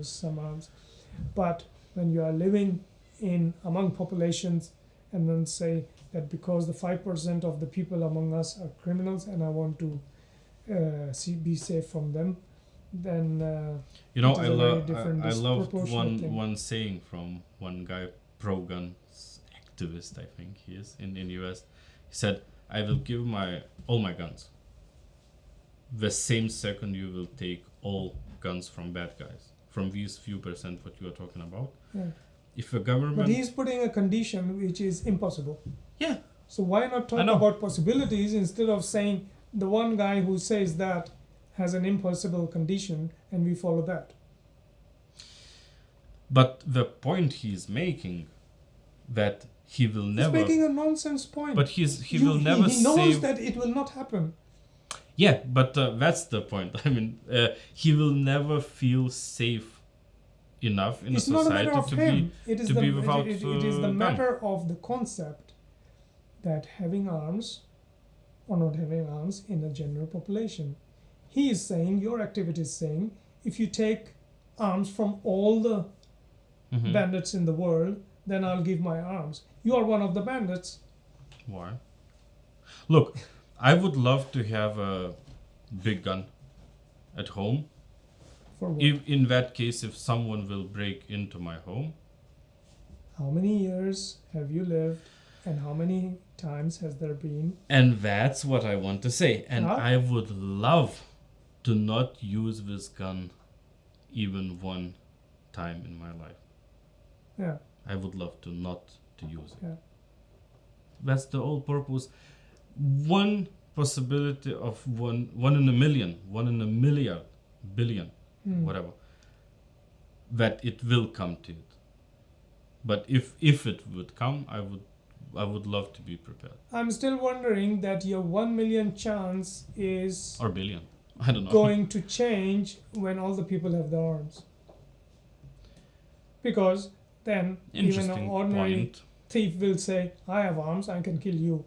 some arms, but when you are living among populations, and then say that because the 5% of the people among us are criminals, and I want to be safe from them, then you know, it is I a very love different I loved disproportionate thing. one saying from one guy, pro-gun activist, I think he is in US. He said, "I will give all my guns. The same second you will take all guns from bad guys, from these few percent what you are talking about. Yeah. If the government, But he's putting a condition which is impossible. yeah, So why not talk about possibilities instead of saying the one guy who says that has an impossible condition and we follow that? but the point he's making that he will never. He's making a nonsense point. But he will never He knows save. that it will not happen. Yeah, but that's the point. I mean, he will never feel safe enough in It's a not a society matter of to him. be It is to the be without it is the gun. matter of the concept that having arms or not having arms in a general population. He is saying, your activity is saying, if you take arms from all the Mhm. bandits in the world, then I'll give my arms. You are one of the bandits. Why? Look, I would love to have a big gun at home. For what? In that case, if someone will break into my home, How many years have you lived and how many times has there been? and that's what I want to say. And Huh? I would love to not use this gun even one time in my life. Yeah, I would love to not to use it. yeah. That's the whole purpose. One possibility of one in a million, one in a milliard, billion, whatever, that it will come to it. But if it would come, I would love to be prepared. I'm still wondering that your 1 million chance is Or billion. I don't know. going to change when all the people have the arms. because then even an Interesting ordinary point. thief will say, I have arms, I can kill you,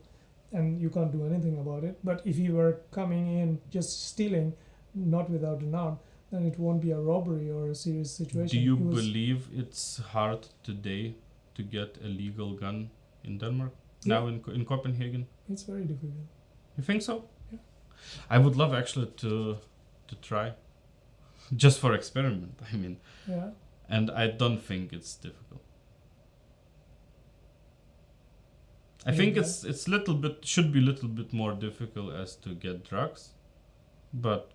and you can't do anything about it. But if you were coming in just stealing, not without an arm, then it won't be a robbery or a serious situation. Do you He was- believe it's hard today to get a legal gun in Denmark? Yeah. Now in Copenhagen? It's very difficult. You think so? Yeah. I would love actually to try. Just for experiment, I mean. Yeah. And I don't think it's difficult. I think Yeah. it's little bit should be little bit more difficult as to get drugs, but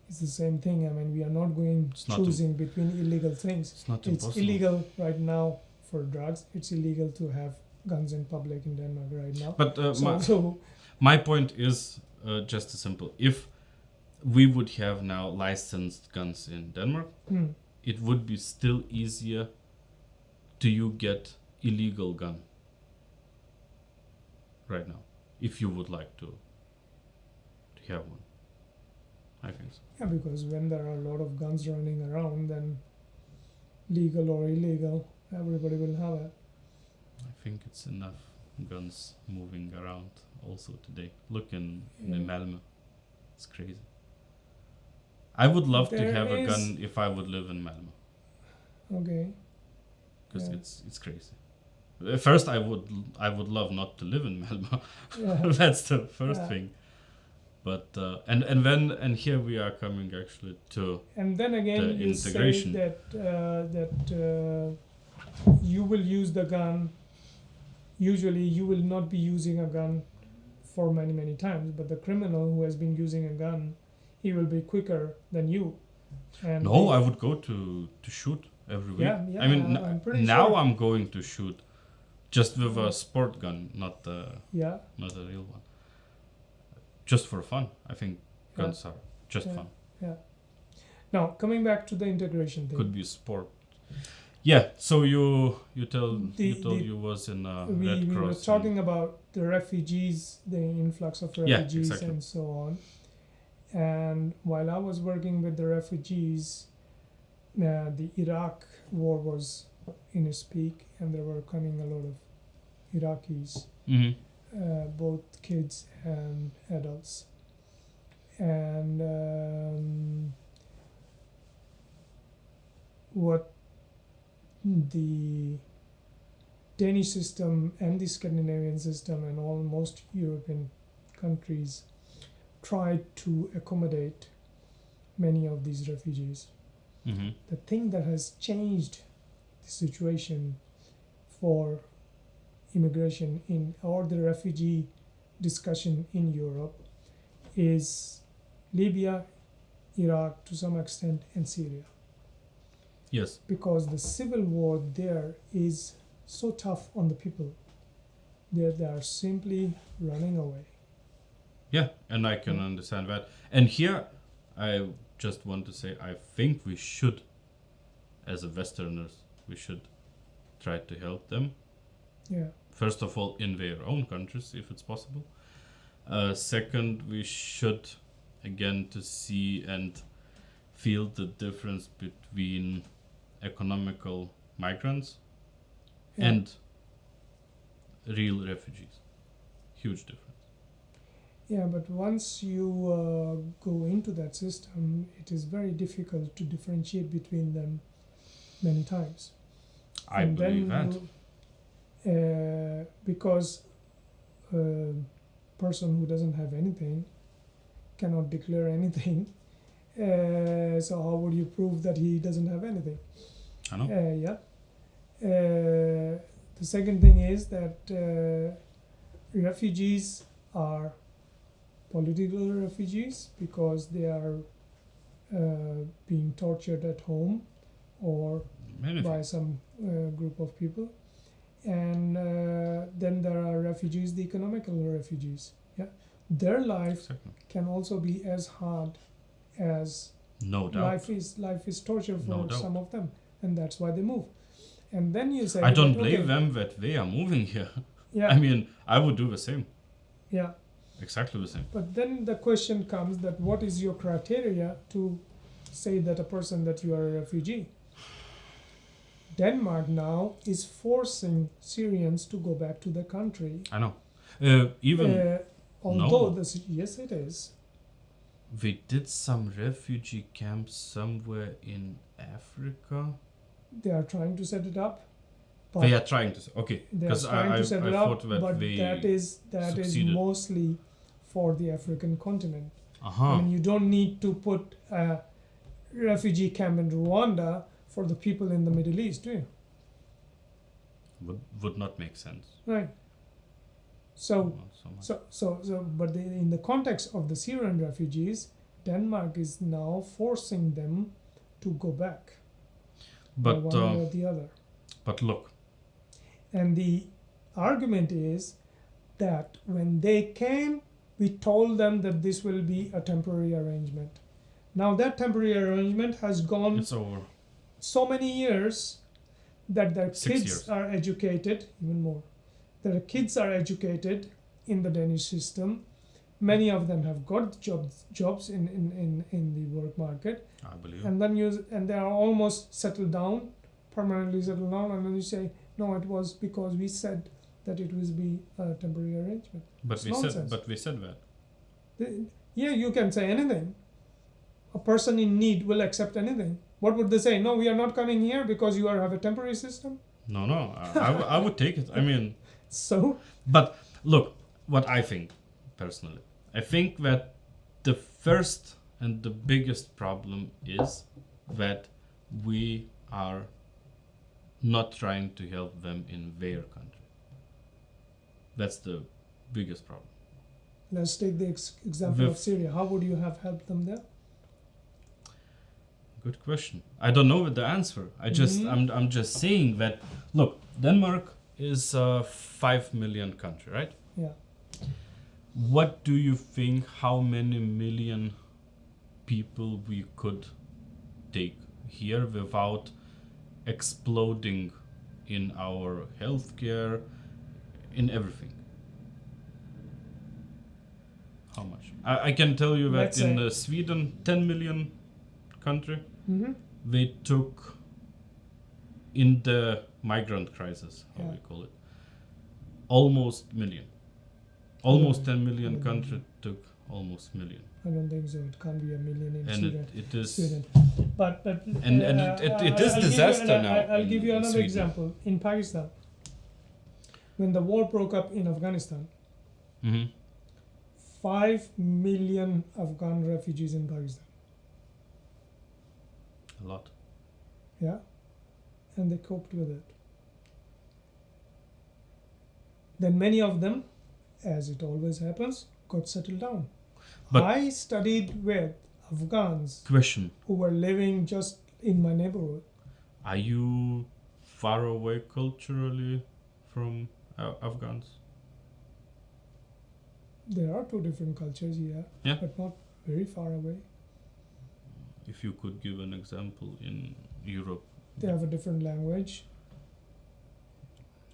It's the same thing. I mean, we are not going It's not choosing between illegal things. it's not It's impossible. illegal right now for drugs. It's illegal to have guns in public in Denmark right now. But So my point is just simple. If we would have now licensed guns in Denmark, it would be still easier to you get illegal gun right now, if you would like to have one. I think so. yeah, because when there are a lot of guns running around, then legal or illegal, everybody will have it. I think it's enough guns moving around also today. Look in Yeah. Malmö. It's crazy. I would love to There have a is- gun if I would live in Malmö, Okay. because Yeah. it's crazy. First, I would love not to live in Malmö. Yeah. That's the first Yeah. thing. But and here we are coming actually to And then again, The you integration. say that you will use the gun. Usually, you will not be using a gun for many times. But the criminal who has been using a gun, he will be quicker than you. And no, I would go to shoot every week. Yeah, I mean, I'm pretty now sure. I'm going to shoot just with a sport gun, not Yeah, not a real one. Just for fun. I think Yeah. guns are just Yeah. fun. now coming back to the integration thing. Could be sport. Yeah. So you told The- you was in Red we were Cross. talking about the refugees, the influx of Yeah, refugees, exactly. and so on. And while I was working with the refugees, the Iraq war was in its peak, and there were coming a lot of Iraqis, Mhm. both kids and adults. And what the Danish system and the Scandinavian system and almost European countries tried to accommodate many of these refugees. Mhm. The thing that has changed the situation for immigration in or the refugee discussion in Europe is Libya, Iraq to some extent, and Syria. Yes. Because the civil war there is so tough on the people that they are simply running away. Yeah, and I can understand that. And here, I just want to say, I think we should, as a Westerners, we should try to help them. Yeah, First of all, in their own countries, if it's possible. Second, we should, again, to see and feel the difference between economical migrants Yeah. and real refugees. Huge difference. yeah, but once you go into that system, it is very difficult to differentiate between them many times. I And believe then that. Because a person who doesn't have anything cannot declare anything, so how would you prove that he doesn't have anything? I know. Yeah. The second thing is that refugees are political refugees because they are being tortured at home or Many by things. some group of people. And then there are refugees, the economical refugees. Yeah, their life Exactly. can also be as hard as No doubt. life is torture for No doubt. some of them, and that's why they move. And then you say, I don't that, blame okay, them that they are moving here. Yeah, I mean, I would do the same. yeah. Exactly the same. But then the question comes that what is your criteria to say that a person that you are a refugee? Denmark now is forcing Syrians to go back to their country. I know. Even Although no. yes, it is. We did some refugee camps somewhere in Africa. They are trying to set it up. But They are trying to. Okay, they are because trying I to set it up, thought that but they that is succeeded. mostly for the African continent. Uh-huh. I mean, you don't need to put a refugee camp in Rwanda for the people in the Middle East, do you? Would not make sense. Right. So, Not so much. but in the context of the Syrian refugees, Denmark is now forcing them to go back, by But one way or the other. but look, And the argument is that when they came, we told them that this will be a temporary arrangement. Now that temporary arrangement has gone it's over. so many years that their 6 kids years. are educated, even more. Their kids are educated in the Danish system. Many of them have got jobs in the work market, I believe. and then they are almost settled down, permanently settled down, and then you say, no, it was because we said that it was be a temporary arrangement. But It's we nonsense. said that. Yeah, you can say anything. A person in need will accept anything. What would they say? No, we are not coming here because you have a temporary system. No, I would take it. I mean, So but look, what I think personally, I think that the first and the biggest problem is that we are not trying to help them in their country. That's the biggest problem. let's take the example The- of Syria. How would you have helped them there? Good question. I don't know the answer. I'm just saying that. Look, Denmark is a 5 million country, right? Yeah. What do you think? How many million people we could take here without exploding in our healthcare, in everything? How much? I can tell you that Let's in say- Sweden, 10 million country, Mm-hmm. they took in the migrant crisis, how Yeah. we call it, almost million. Almost 10 million Mm. country took almost million. I don't think so. It can't be a million in And Sweden. it is Sweden. But And it is disaster now I'll in give you another Sweden. example. In Pakistan, when the war broke up in Afghanistan, Mhm. 5 million Afghan refugees in Pakistan. A lot. Yeah, and they coped with it. Then many of them, as it always happens, got settled down. But- I studied with Afghans Question: who were living just in my neighborhood. are you far away culturally from Afghans? There are two different cultures, Yeah. but not very far away. If you could give an example in Europe. They have a different language,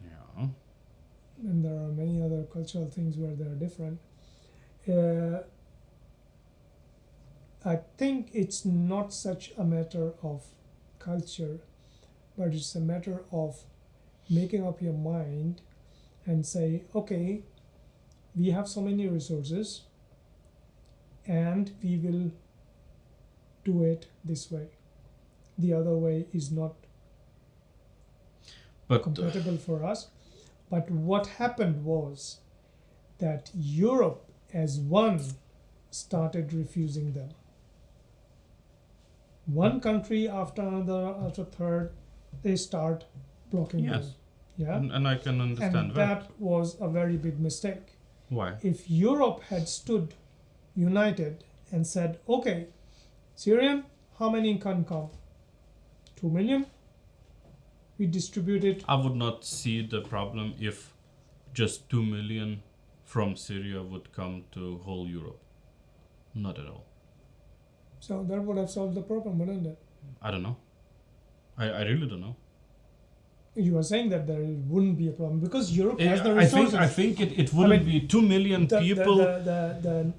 Yeah. and there are many other cultural things where they are different. I think it's not such a matter of culture, but it's a matter of making up your mind and say, okay, we have so many resources and we will do it this way. The other way is not But compatible for us. But what happened was that Europe as one started refusing them. One country after another, after third, they start blocking Yes. them. Yeah. and I can understand And that. that was a very big mistake. Why? If Europe had stood united and said, okay, Syrian, how many can come? 2 million? We distribute it. I would not see the problem if just 2 million from Syria would come to whole Europe. Not at all. So that would have solved the problem, wouldn't it? I don't know. I really don't know. You are saying that there wouldn't be a problem because Europe has the I resources. think it wouldn't be 2 million people The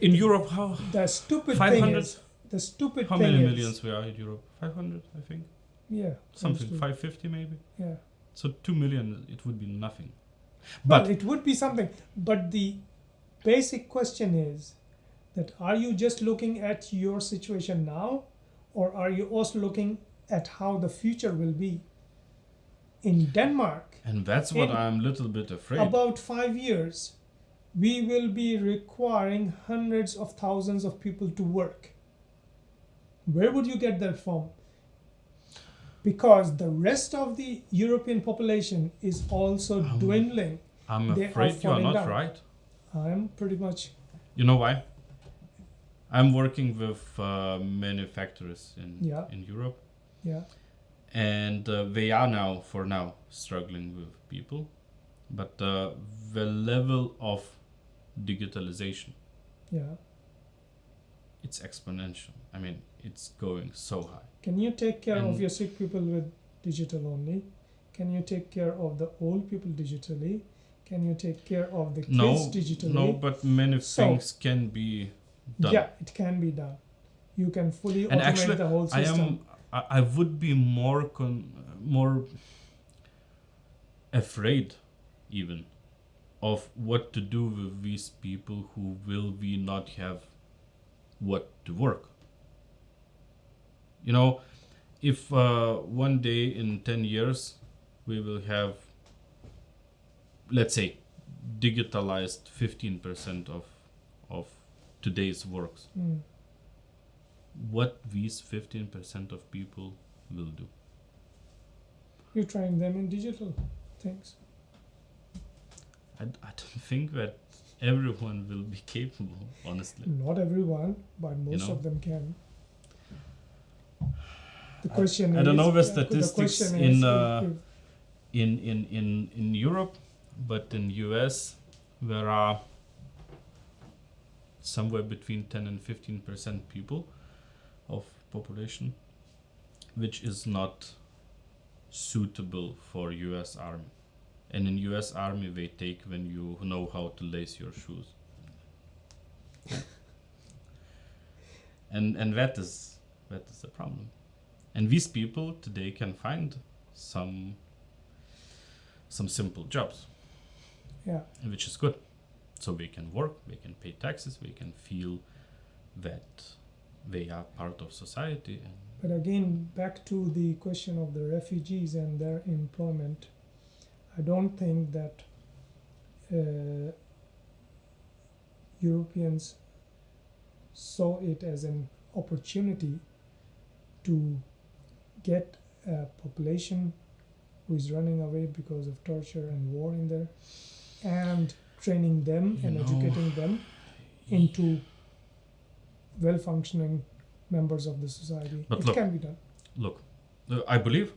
in Europe. How stupid 500? thing is, the stupid how thing many is, millions we are in Europe? 500, I think. Yeah. Something, close to- 550 maybe. Yeah. So 2 million, it would be nothing. Well, But it would be something. But the basic question is that are you just looking at your situation now, or are you also looking at how the future will be? In Denmark, and that's what in I'm a little bit afraid. about 5 years, we will be requiring hundreds of thousands of people to work. Where would you get that from? Because the rest of the European population is also dwindling. I'm They are afraid you are falling not down. right. I'm pretty much, You know why? I'm working with manufacturers Yeah. in Europe, yeah, and they are now, for now, struggling with people. But the level of digitalization, yeah. it's exponential. I mean, it's going so high. Can you take care of And- your sick people with digital only? Can you take care of the old people digitally? Can you take care of the kids digitally? No, but many So- things can be done. Yeah, it can be done. You can fully And automate actually, the whole system. I would be more afraid even of what to do with these people who will we not have what to work. You know, if one day in 10 years we will have, let's say, digitalized 15% of today's works, Mm. what these 15% of people will do. You train them in digital things. I don't think that everyone will be capable, honestly. Not everyone, but most know? of them can. The question is, I don't know the the statistics question in, is in Europe, but in US there are somewhere between 10 and 15% people of population which is not suitable for US Army. And in US Army they take when you know how to lace your shoes. and that is the problem. And these people today can find some simple jobs, yeah. which is good. So they can work, they can pay taxes, they can feel that they are part of society. And But again, back to the question of the refugees and their employment, I don't think that Europeans saw it as an opportunity to get a population who is running away because of torture and war in there, and training them and educating them into well-functioning members of the society. But it look, can be done. look, I believe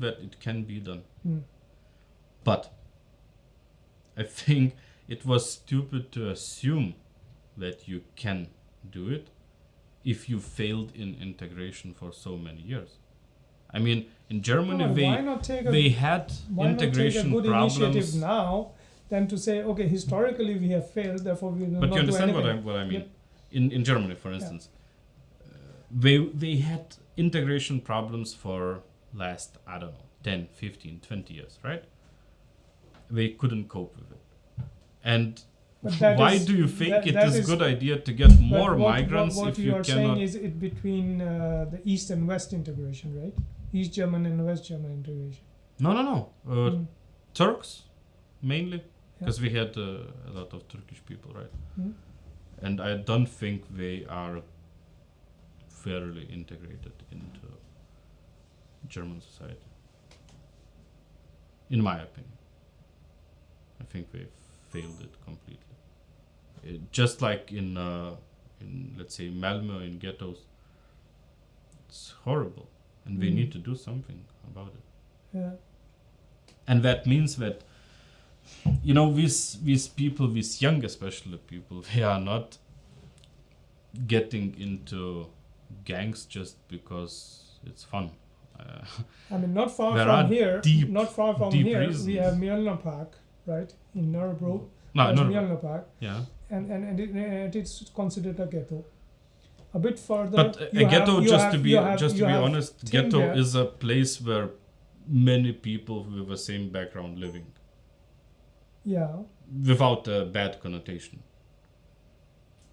that it can be done. Mm. But I think it was stupid to assume that you can do it if you failed in integration for so many years. I mean, in Germany Why not take a, they had why not take a integration good problems. initiative now than to say, okay, historically we have failed, therefore we will But not you understand do anything. what I mean? Yep. In Germany, for instance, they had integration problems for last, I don't know, 10, 15, 20 years, right? They couldn't cope with it. And But that why is- do you think that- it that is a is- good idea to get But more migrants what if you are saying cannot? is it between the East and West integration, right? East German and West German integration. No. Mm. Turks, mainly, because we had a lot of Turkish people, right? Mm. And I don't think they are fairly integrated into German society. In my opinion, I think they failed it completely. Just like in let's say Malmö, in ghettos, it's horrible, and we Mm. need to do something about it. Yeah. And that means that, you know, these people, these young especially people, they are not getting into gangs just because it's fun. I mean, not far There from are here, deep- not far from deep here, reasons. we have Mjölner Park, right? In Nörebro, No, there's no, Mjölner Park, yeah. and it is considered a ghetto. A bit further. But a ghetto, just to be honest, ghetto Tinga. is a place where many people with the same background living, Yeah. without a bad connotation.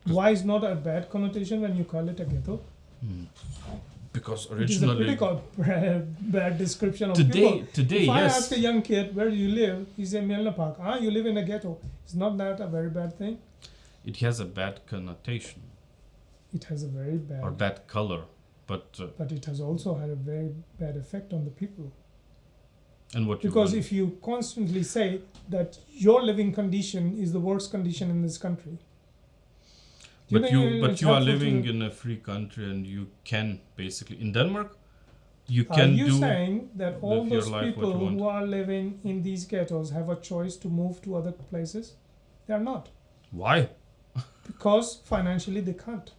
Why is not a bad connotation when you call it a ghetto? Because It is a originally, pretty bad description of today, people. If I yes, ask a young kid, where do you live? He say, Milner Park. Ah, you live in a ghetto. Is not that a very bad thing? it has a bad connotation It has a very or bad, bad color, but but it has also had a very bad effect on the people. and what you Because want. if you constantly say that your living condition is the worst condition in this country, do But think you it's are helpful living to- in a free country, and you can basically in Denmark, you Are can you do. saying that all with your those life what people you want. who are living in these ghettos have a choice to move to other places? They are not. Why? Because financially they can't.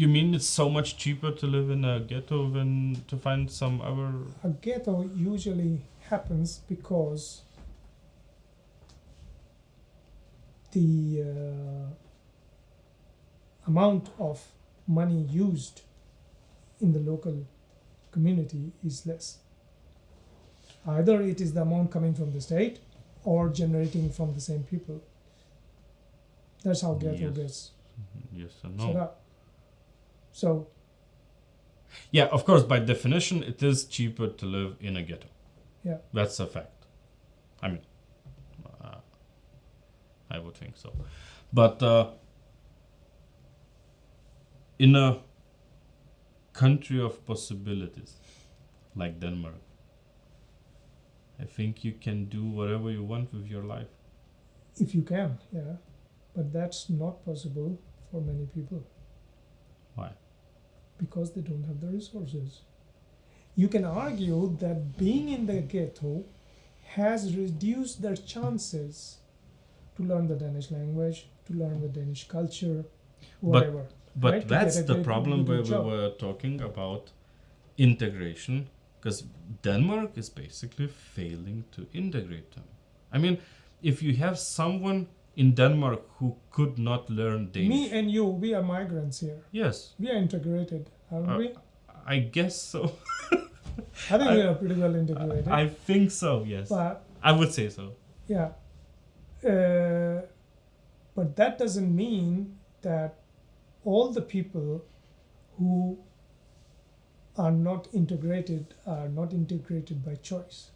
You mean it's so much cheaper to live in a ghetto than to find some other? A ghetto usually happens because the amount of money used in the local community is less. Either it is the amount coming from the state or generating from the same people. That's how ghetto Yes. gets Yes and set no. up. So Yeah, of course, by definition, it is cheaper to live in a ghetto. Yeah. That's a fact. I mean, I would think so. But in a country of possibilities like Denmark, I think you can do whatever you want with your life. if you can, yeah, but that's not possible for many people. Why? Because they don't have the resources. You can argue that being in the ghetto has reduced their chances to learn the Danish language, to learn the Danish culture, whatever. But Right, to that's get a the good- problem good where we job. were talking about integration, because Denmark is basically failing to integrate them. I mean, if you have someone in Denmark who could not learn Danish, Me and you, we are migrants here. yes, We are integrated, aren't we? I guess so. I think we are pretty well integrated. I think so. Yes, but I would say so. yeah, but that doesn't mean that all the people who are not integrated by choice.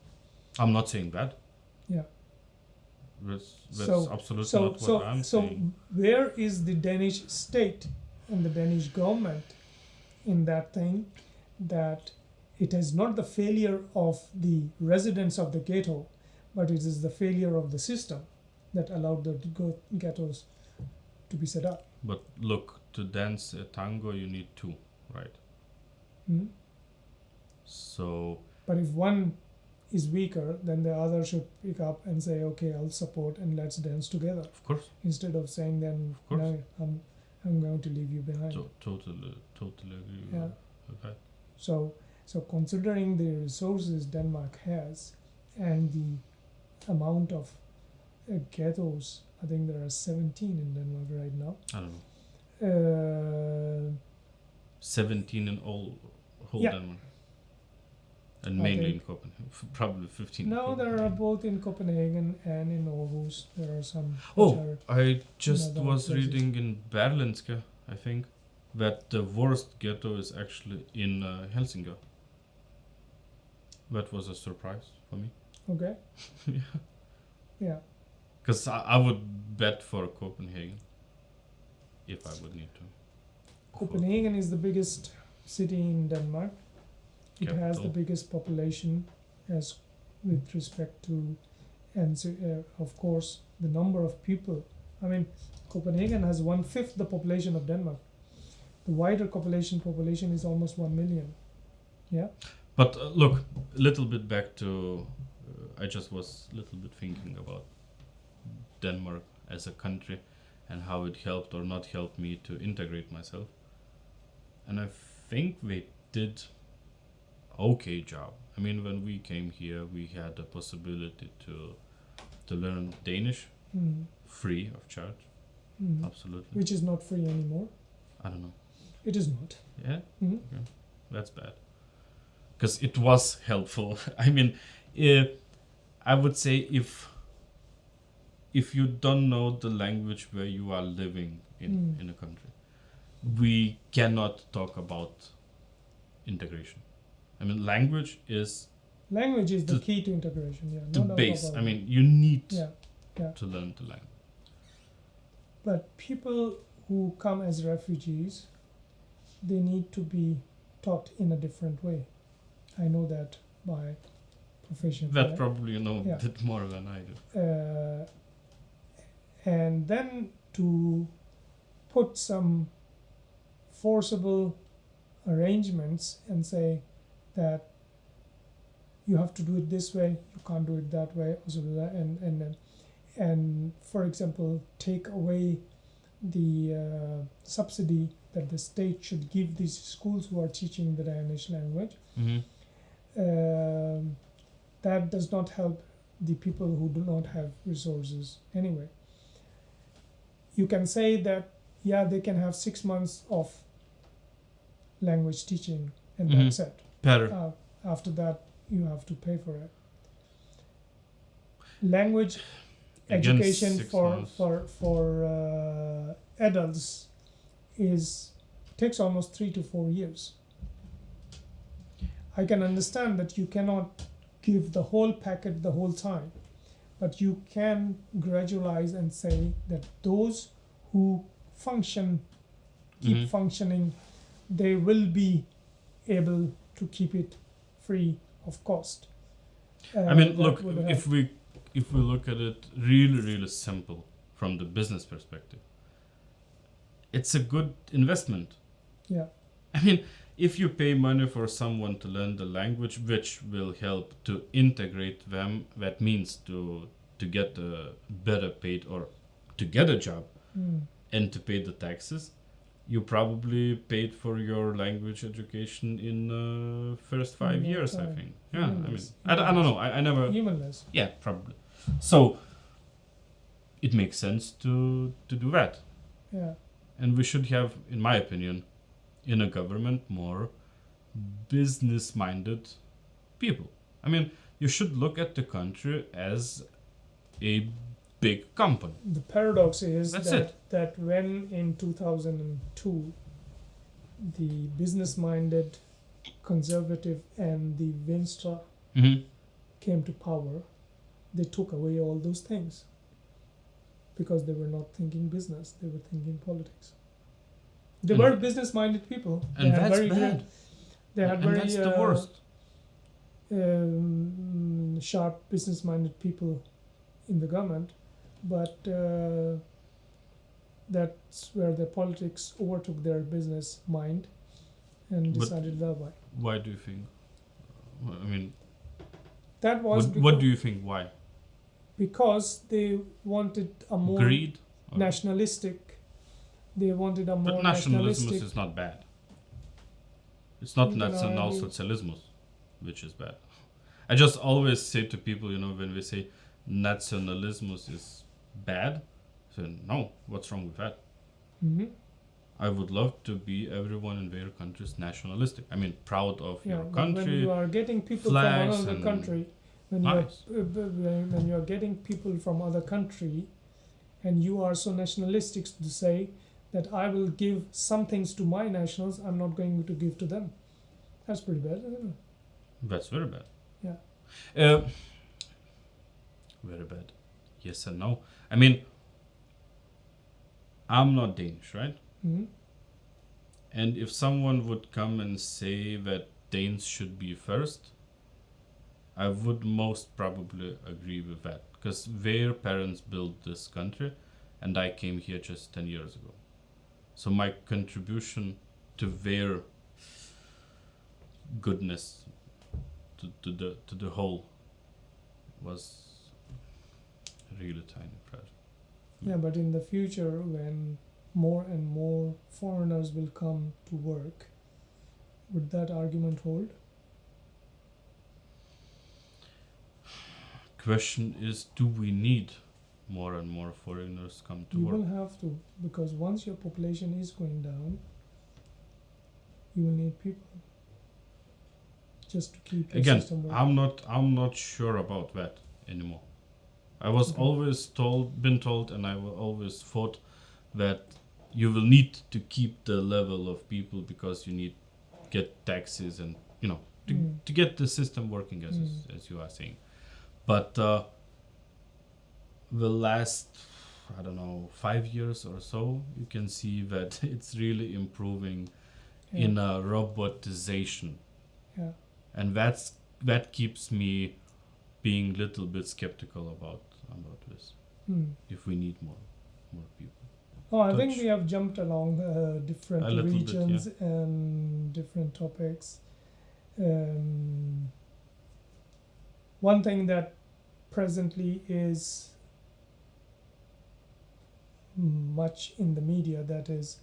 I'm not saying that. Yeah. That's So- absolutely not what I'm saying. Where is the Danish state and the Danish government in that thing, that it is not the failure of the residents of the ghetto, but it is the failure of the system that allowed the ghettos to be set up. But look, to dance a tango, you need two, right? Hmm? So But if one is weaker, then the other should pick up and say, okay, I'll support and let's dance together. of course, Instead of saying then, course. no, I'm going to leave you behind. totally agree Yeah. with that. So considering the resources Denmark has and the amount of ghettos, I think there are 17 in Denmark right now. I don't know. 17 in whole Yeah. Denmark. And I mainly in think- Copenhagen. Probably 15 in No, there are Copenhagen. both in Copenhagen and in Aarhus. There are some. which Oh, are, I just other was places. reading in Berlinske, I think, that the worst ghetto is actually in Helsingør. That was a surprise for me. okay. Yeah. Because I would bet for Copenhagen if I would need to. Copenhagen is the biggest city in Denmark. It has the Capital. biggest population as with respect to, and so, of course, the number of people. I mean, Copenhagen has 1/5 the population of Denmark. The wider population is almost 1 million. Yeah. But look, a little bit back to, I just was a little bit thinking about Denmark as a country and how it helped or not helped me to integrate myself. And I think they did okay job. I mean, when we came here, we had the possibility to learn Danish Mm. free of charge. Mm. Absolutely. Which is not free anymore. I don't know. It is not. Yeah? Mhm. Okay. That's bad. Because it was helpful. I mean, I would say if you don't know the language where you are living in a country, we cannot talk about integration. I mean, language is Language is the The- key to integration. Yeah, the no doubt base. about I it. mean, you need Yeah, yeah. to learn the language. But people who come as refugees, they need to be taught in a different way. I know that by profession. That right? probably you know Yeah. a bit more than I do. And then to put some forcible arrangements and say that you have to do it this way, you can't do it that way, also do that, and for example, take away the subsidy that the state should give these schools who are teaching the Danish language. Mm-hmm. That does not help the people who do not have resources anyway. You can say that, yeah, they can have 6 months of language teaching and Mhm. that's it. Better. After that, you have to pay for it. Language Again, education 6 for months. adults takes almost 3 to 4 years. I can understand that you cannot give the whole packet the whole time, but you can gradualize and say that those who keep Mhm. functioning, they will be able to keep it free of cost. I mean, That look, would help. if we look at it really simple from the business perspective, it's a good investment. Yeah. I mean, if you pay money for someone to learn the language, which will help to integrate them, that means to get a better paid or to get a job and to pay the taxes, you probably paid for your language education in the first 5 No years, I time. think. Yeah, Even I mean, less. I don't know. I never. Even less. Yeah, probably. So it makes sense to do that, Yeah. and we should have, in my opinion, in a government more business-minded people. I mean, you should look at the country as a big company. The paradox is That's that when in 2002 the business-minded conservative and the Venstre Mm-hmm. came to power, they took away all those things because they were not thinking business, they were thinking politics. They And- were business-minded people. And They had that's very bad. good- They had And very that's the worst. Sharp business-minded people in the government, but that's where the politics overtook their business mind and But- decided that way. Why do you think? I mean, That was what do you think? Why? because they wanted a more Greed? Or- nationalistic. They wanted a more But nationalism nationalistic. is not bad. It's not You can argue- nationalsocialism, which is bad. I just always say to people, when we say nationalism is bad, I say, no, what's wrong with that? Mhm. I would love to be everyone in their countries nationalistic. I mean, proud of Yeah, your but when country. you are getting people from flags another and- country, when Nice. when you are getting people from other country, and you are so nationalistic to say that I will give some things to my nationals, I'm not going to give to them. That's pretty bad, isn't it? That's very bad. Yeah. Very bad. Yes and no. I mean, I'm not Danish, right? Mhm. And if someone would come and say that Danes should be first, I would most probably agree with that. Because their parents built this country, and I came here just 10 years ago. So my contribution to their goodness, to the whole, was really tiny project. Yeah, but in the future, when more and more foreigners will come to work, would that argument hold? Question is, do we need more and more foreigners come to You work? will have to, because once your population is going down, You will need people just to keep the Again, system working. I'm not sure about that anymore. I was Okay. always been told, and I always thought that you will need to keep the level of people because you need get taxes and to get the system working as you are saying. But the last, I don't know, 5 years or so, you can see that it's really improving in a robotization, Yeah. and that keeps me being a little bit skeptical about this. If we need more people. Oh, I think Touch. we have jumped along different A little bit, regions and different topics. One thing that presently is much in the media, that is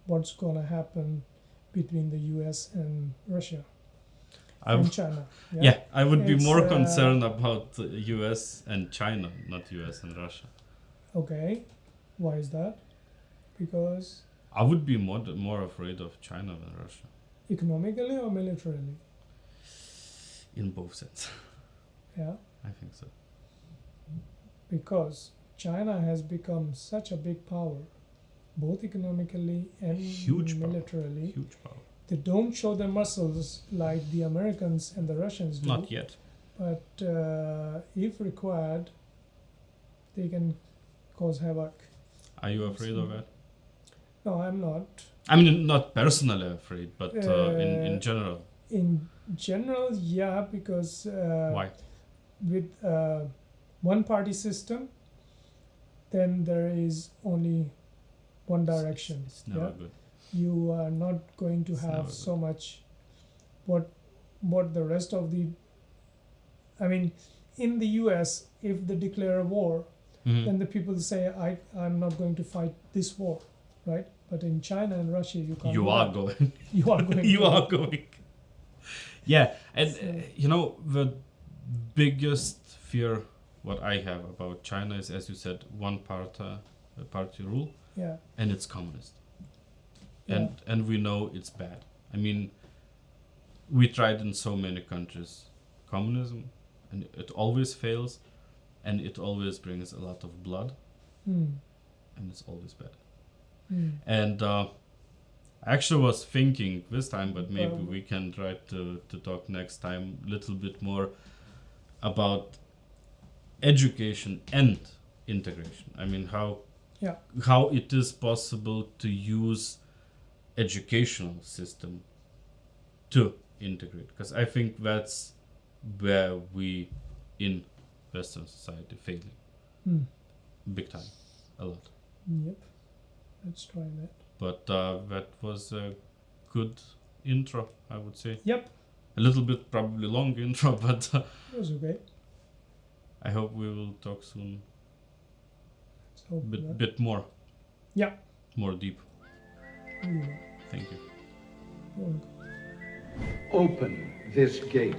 what's going to happen between the US and Russia and China. Yeah, I would be It's, more concerned about the US and China, not US and Russia. Okay, why is that? Because I would be more afraid of China than Russia, economically or militarily? in both sense. Yeah, I think so. because China has become such a big power, both economically and Huge power. militarily. Huge power. They don't show their muscles like the Americans and the Russians do. Not yet. But if required, they can cause havoc. Are you afraid of that? No, I'm not. I mean, not personally afraid, but in general. In general, yeah, because Why? with one-party system, then there is only one direction. It's never yeah? good. You are not going to It's never have good. so much what the rest of the, I mean, in the US, if they declare a war, Mhm. then the people say, I'm not going to fight this war, right? But in China and Russia, you can't You do are that. going. You are going You to. are going. Yeah, and So- the biggest fear what I have about China is, as you said, one party rule, Yeah. and it's communist. Yeah. And we know it's bad. I mean, we tried in so many countries communism, and it always fails, and it always brings a lot of blood, and it's always bad. And I actually was thinking this time, but maybe we can try to talk next time a little bit more about education and integration. I mean, how it is possible to use educational system to integrate, because I think that's where we in Western society failing big time, a lot. Yep. Let's try that. But that was a good intro, I would say. Yep. A little bit probably long intro, but It was okay. I hope we will talk soon Let's hope for that. bit more. Yeah. More deep. You Thank you. know. Open this gate.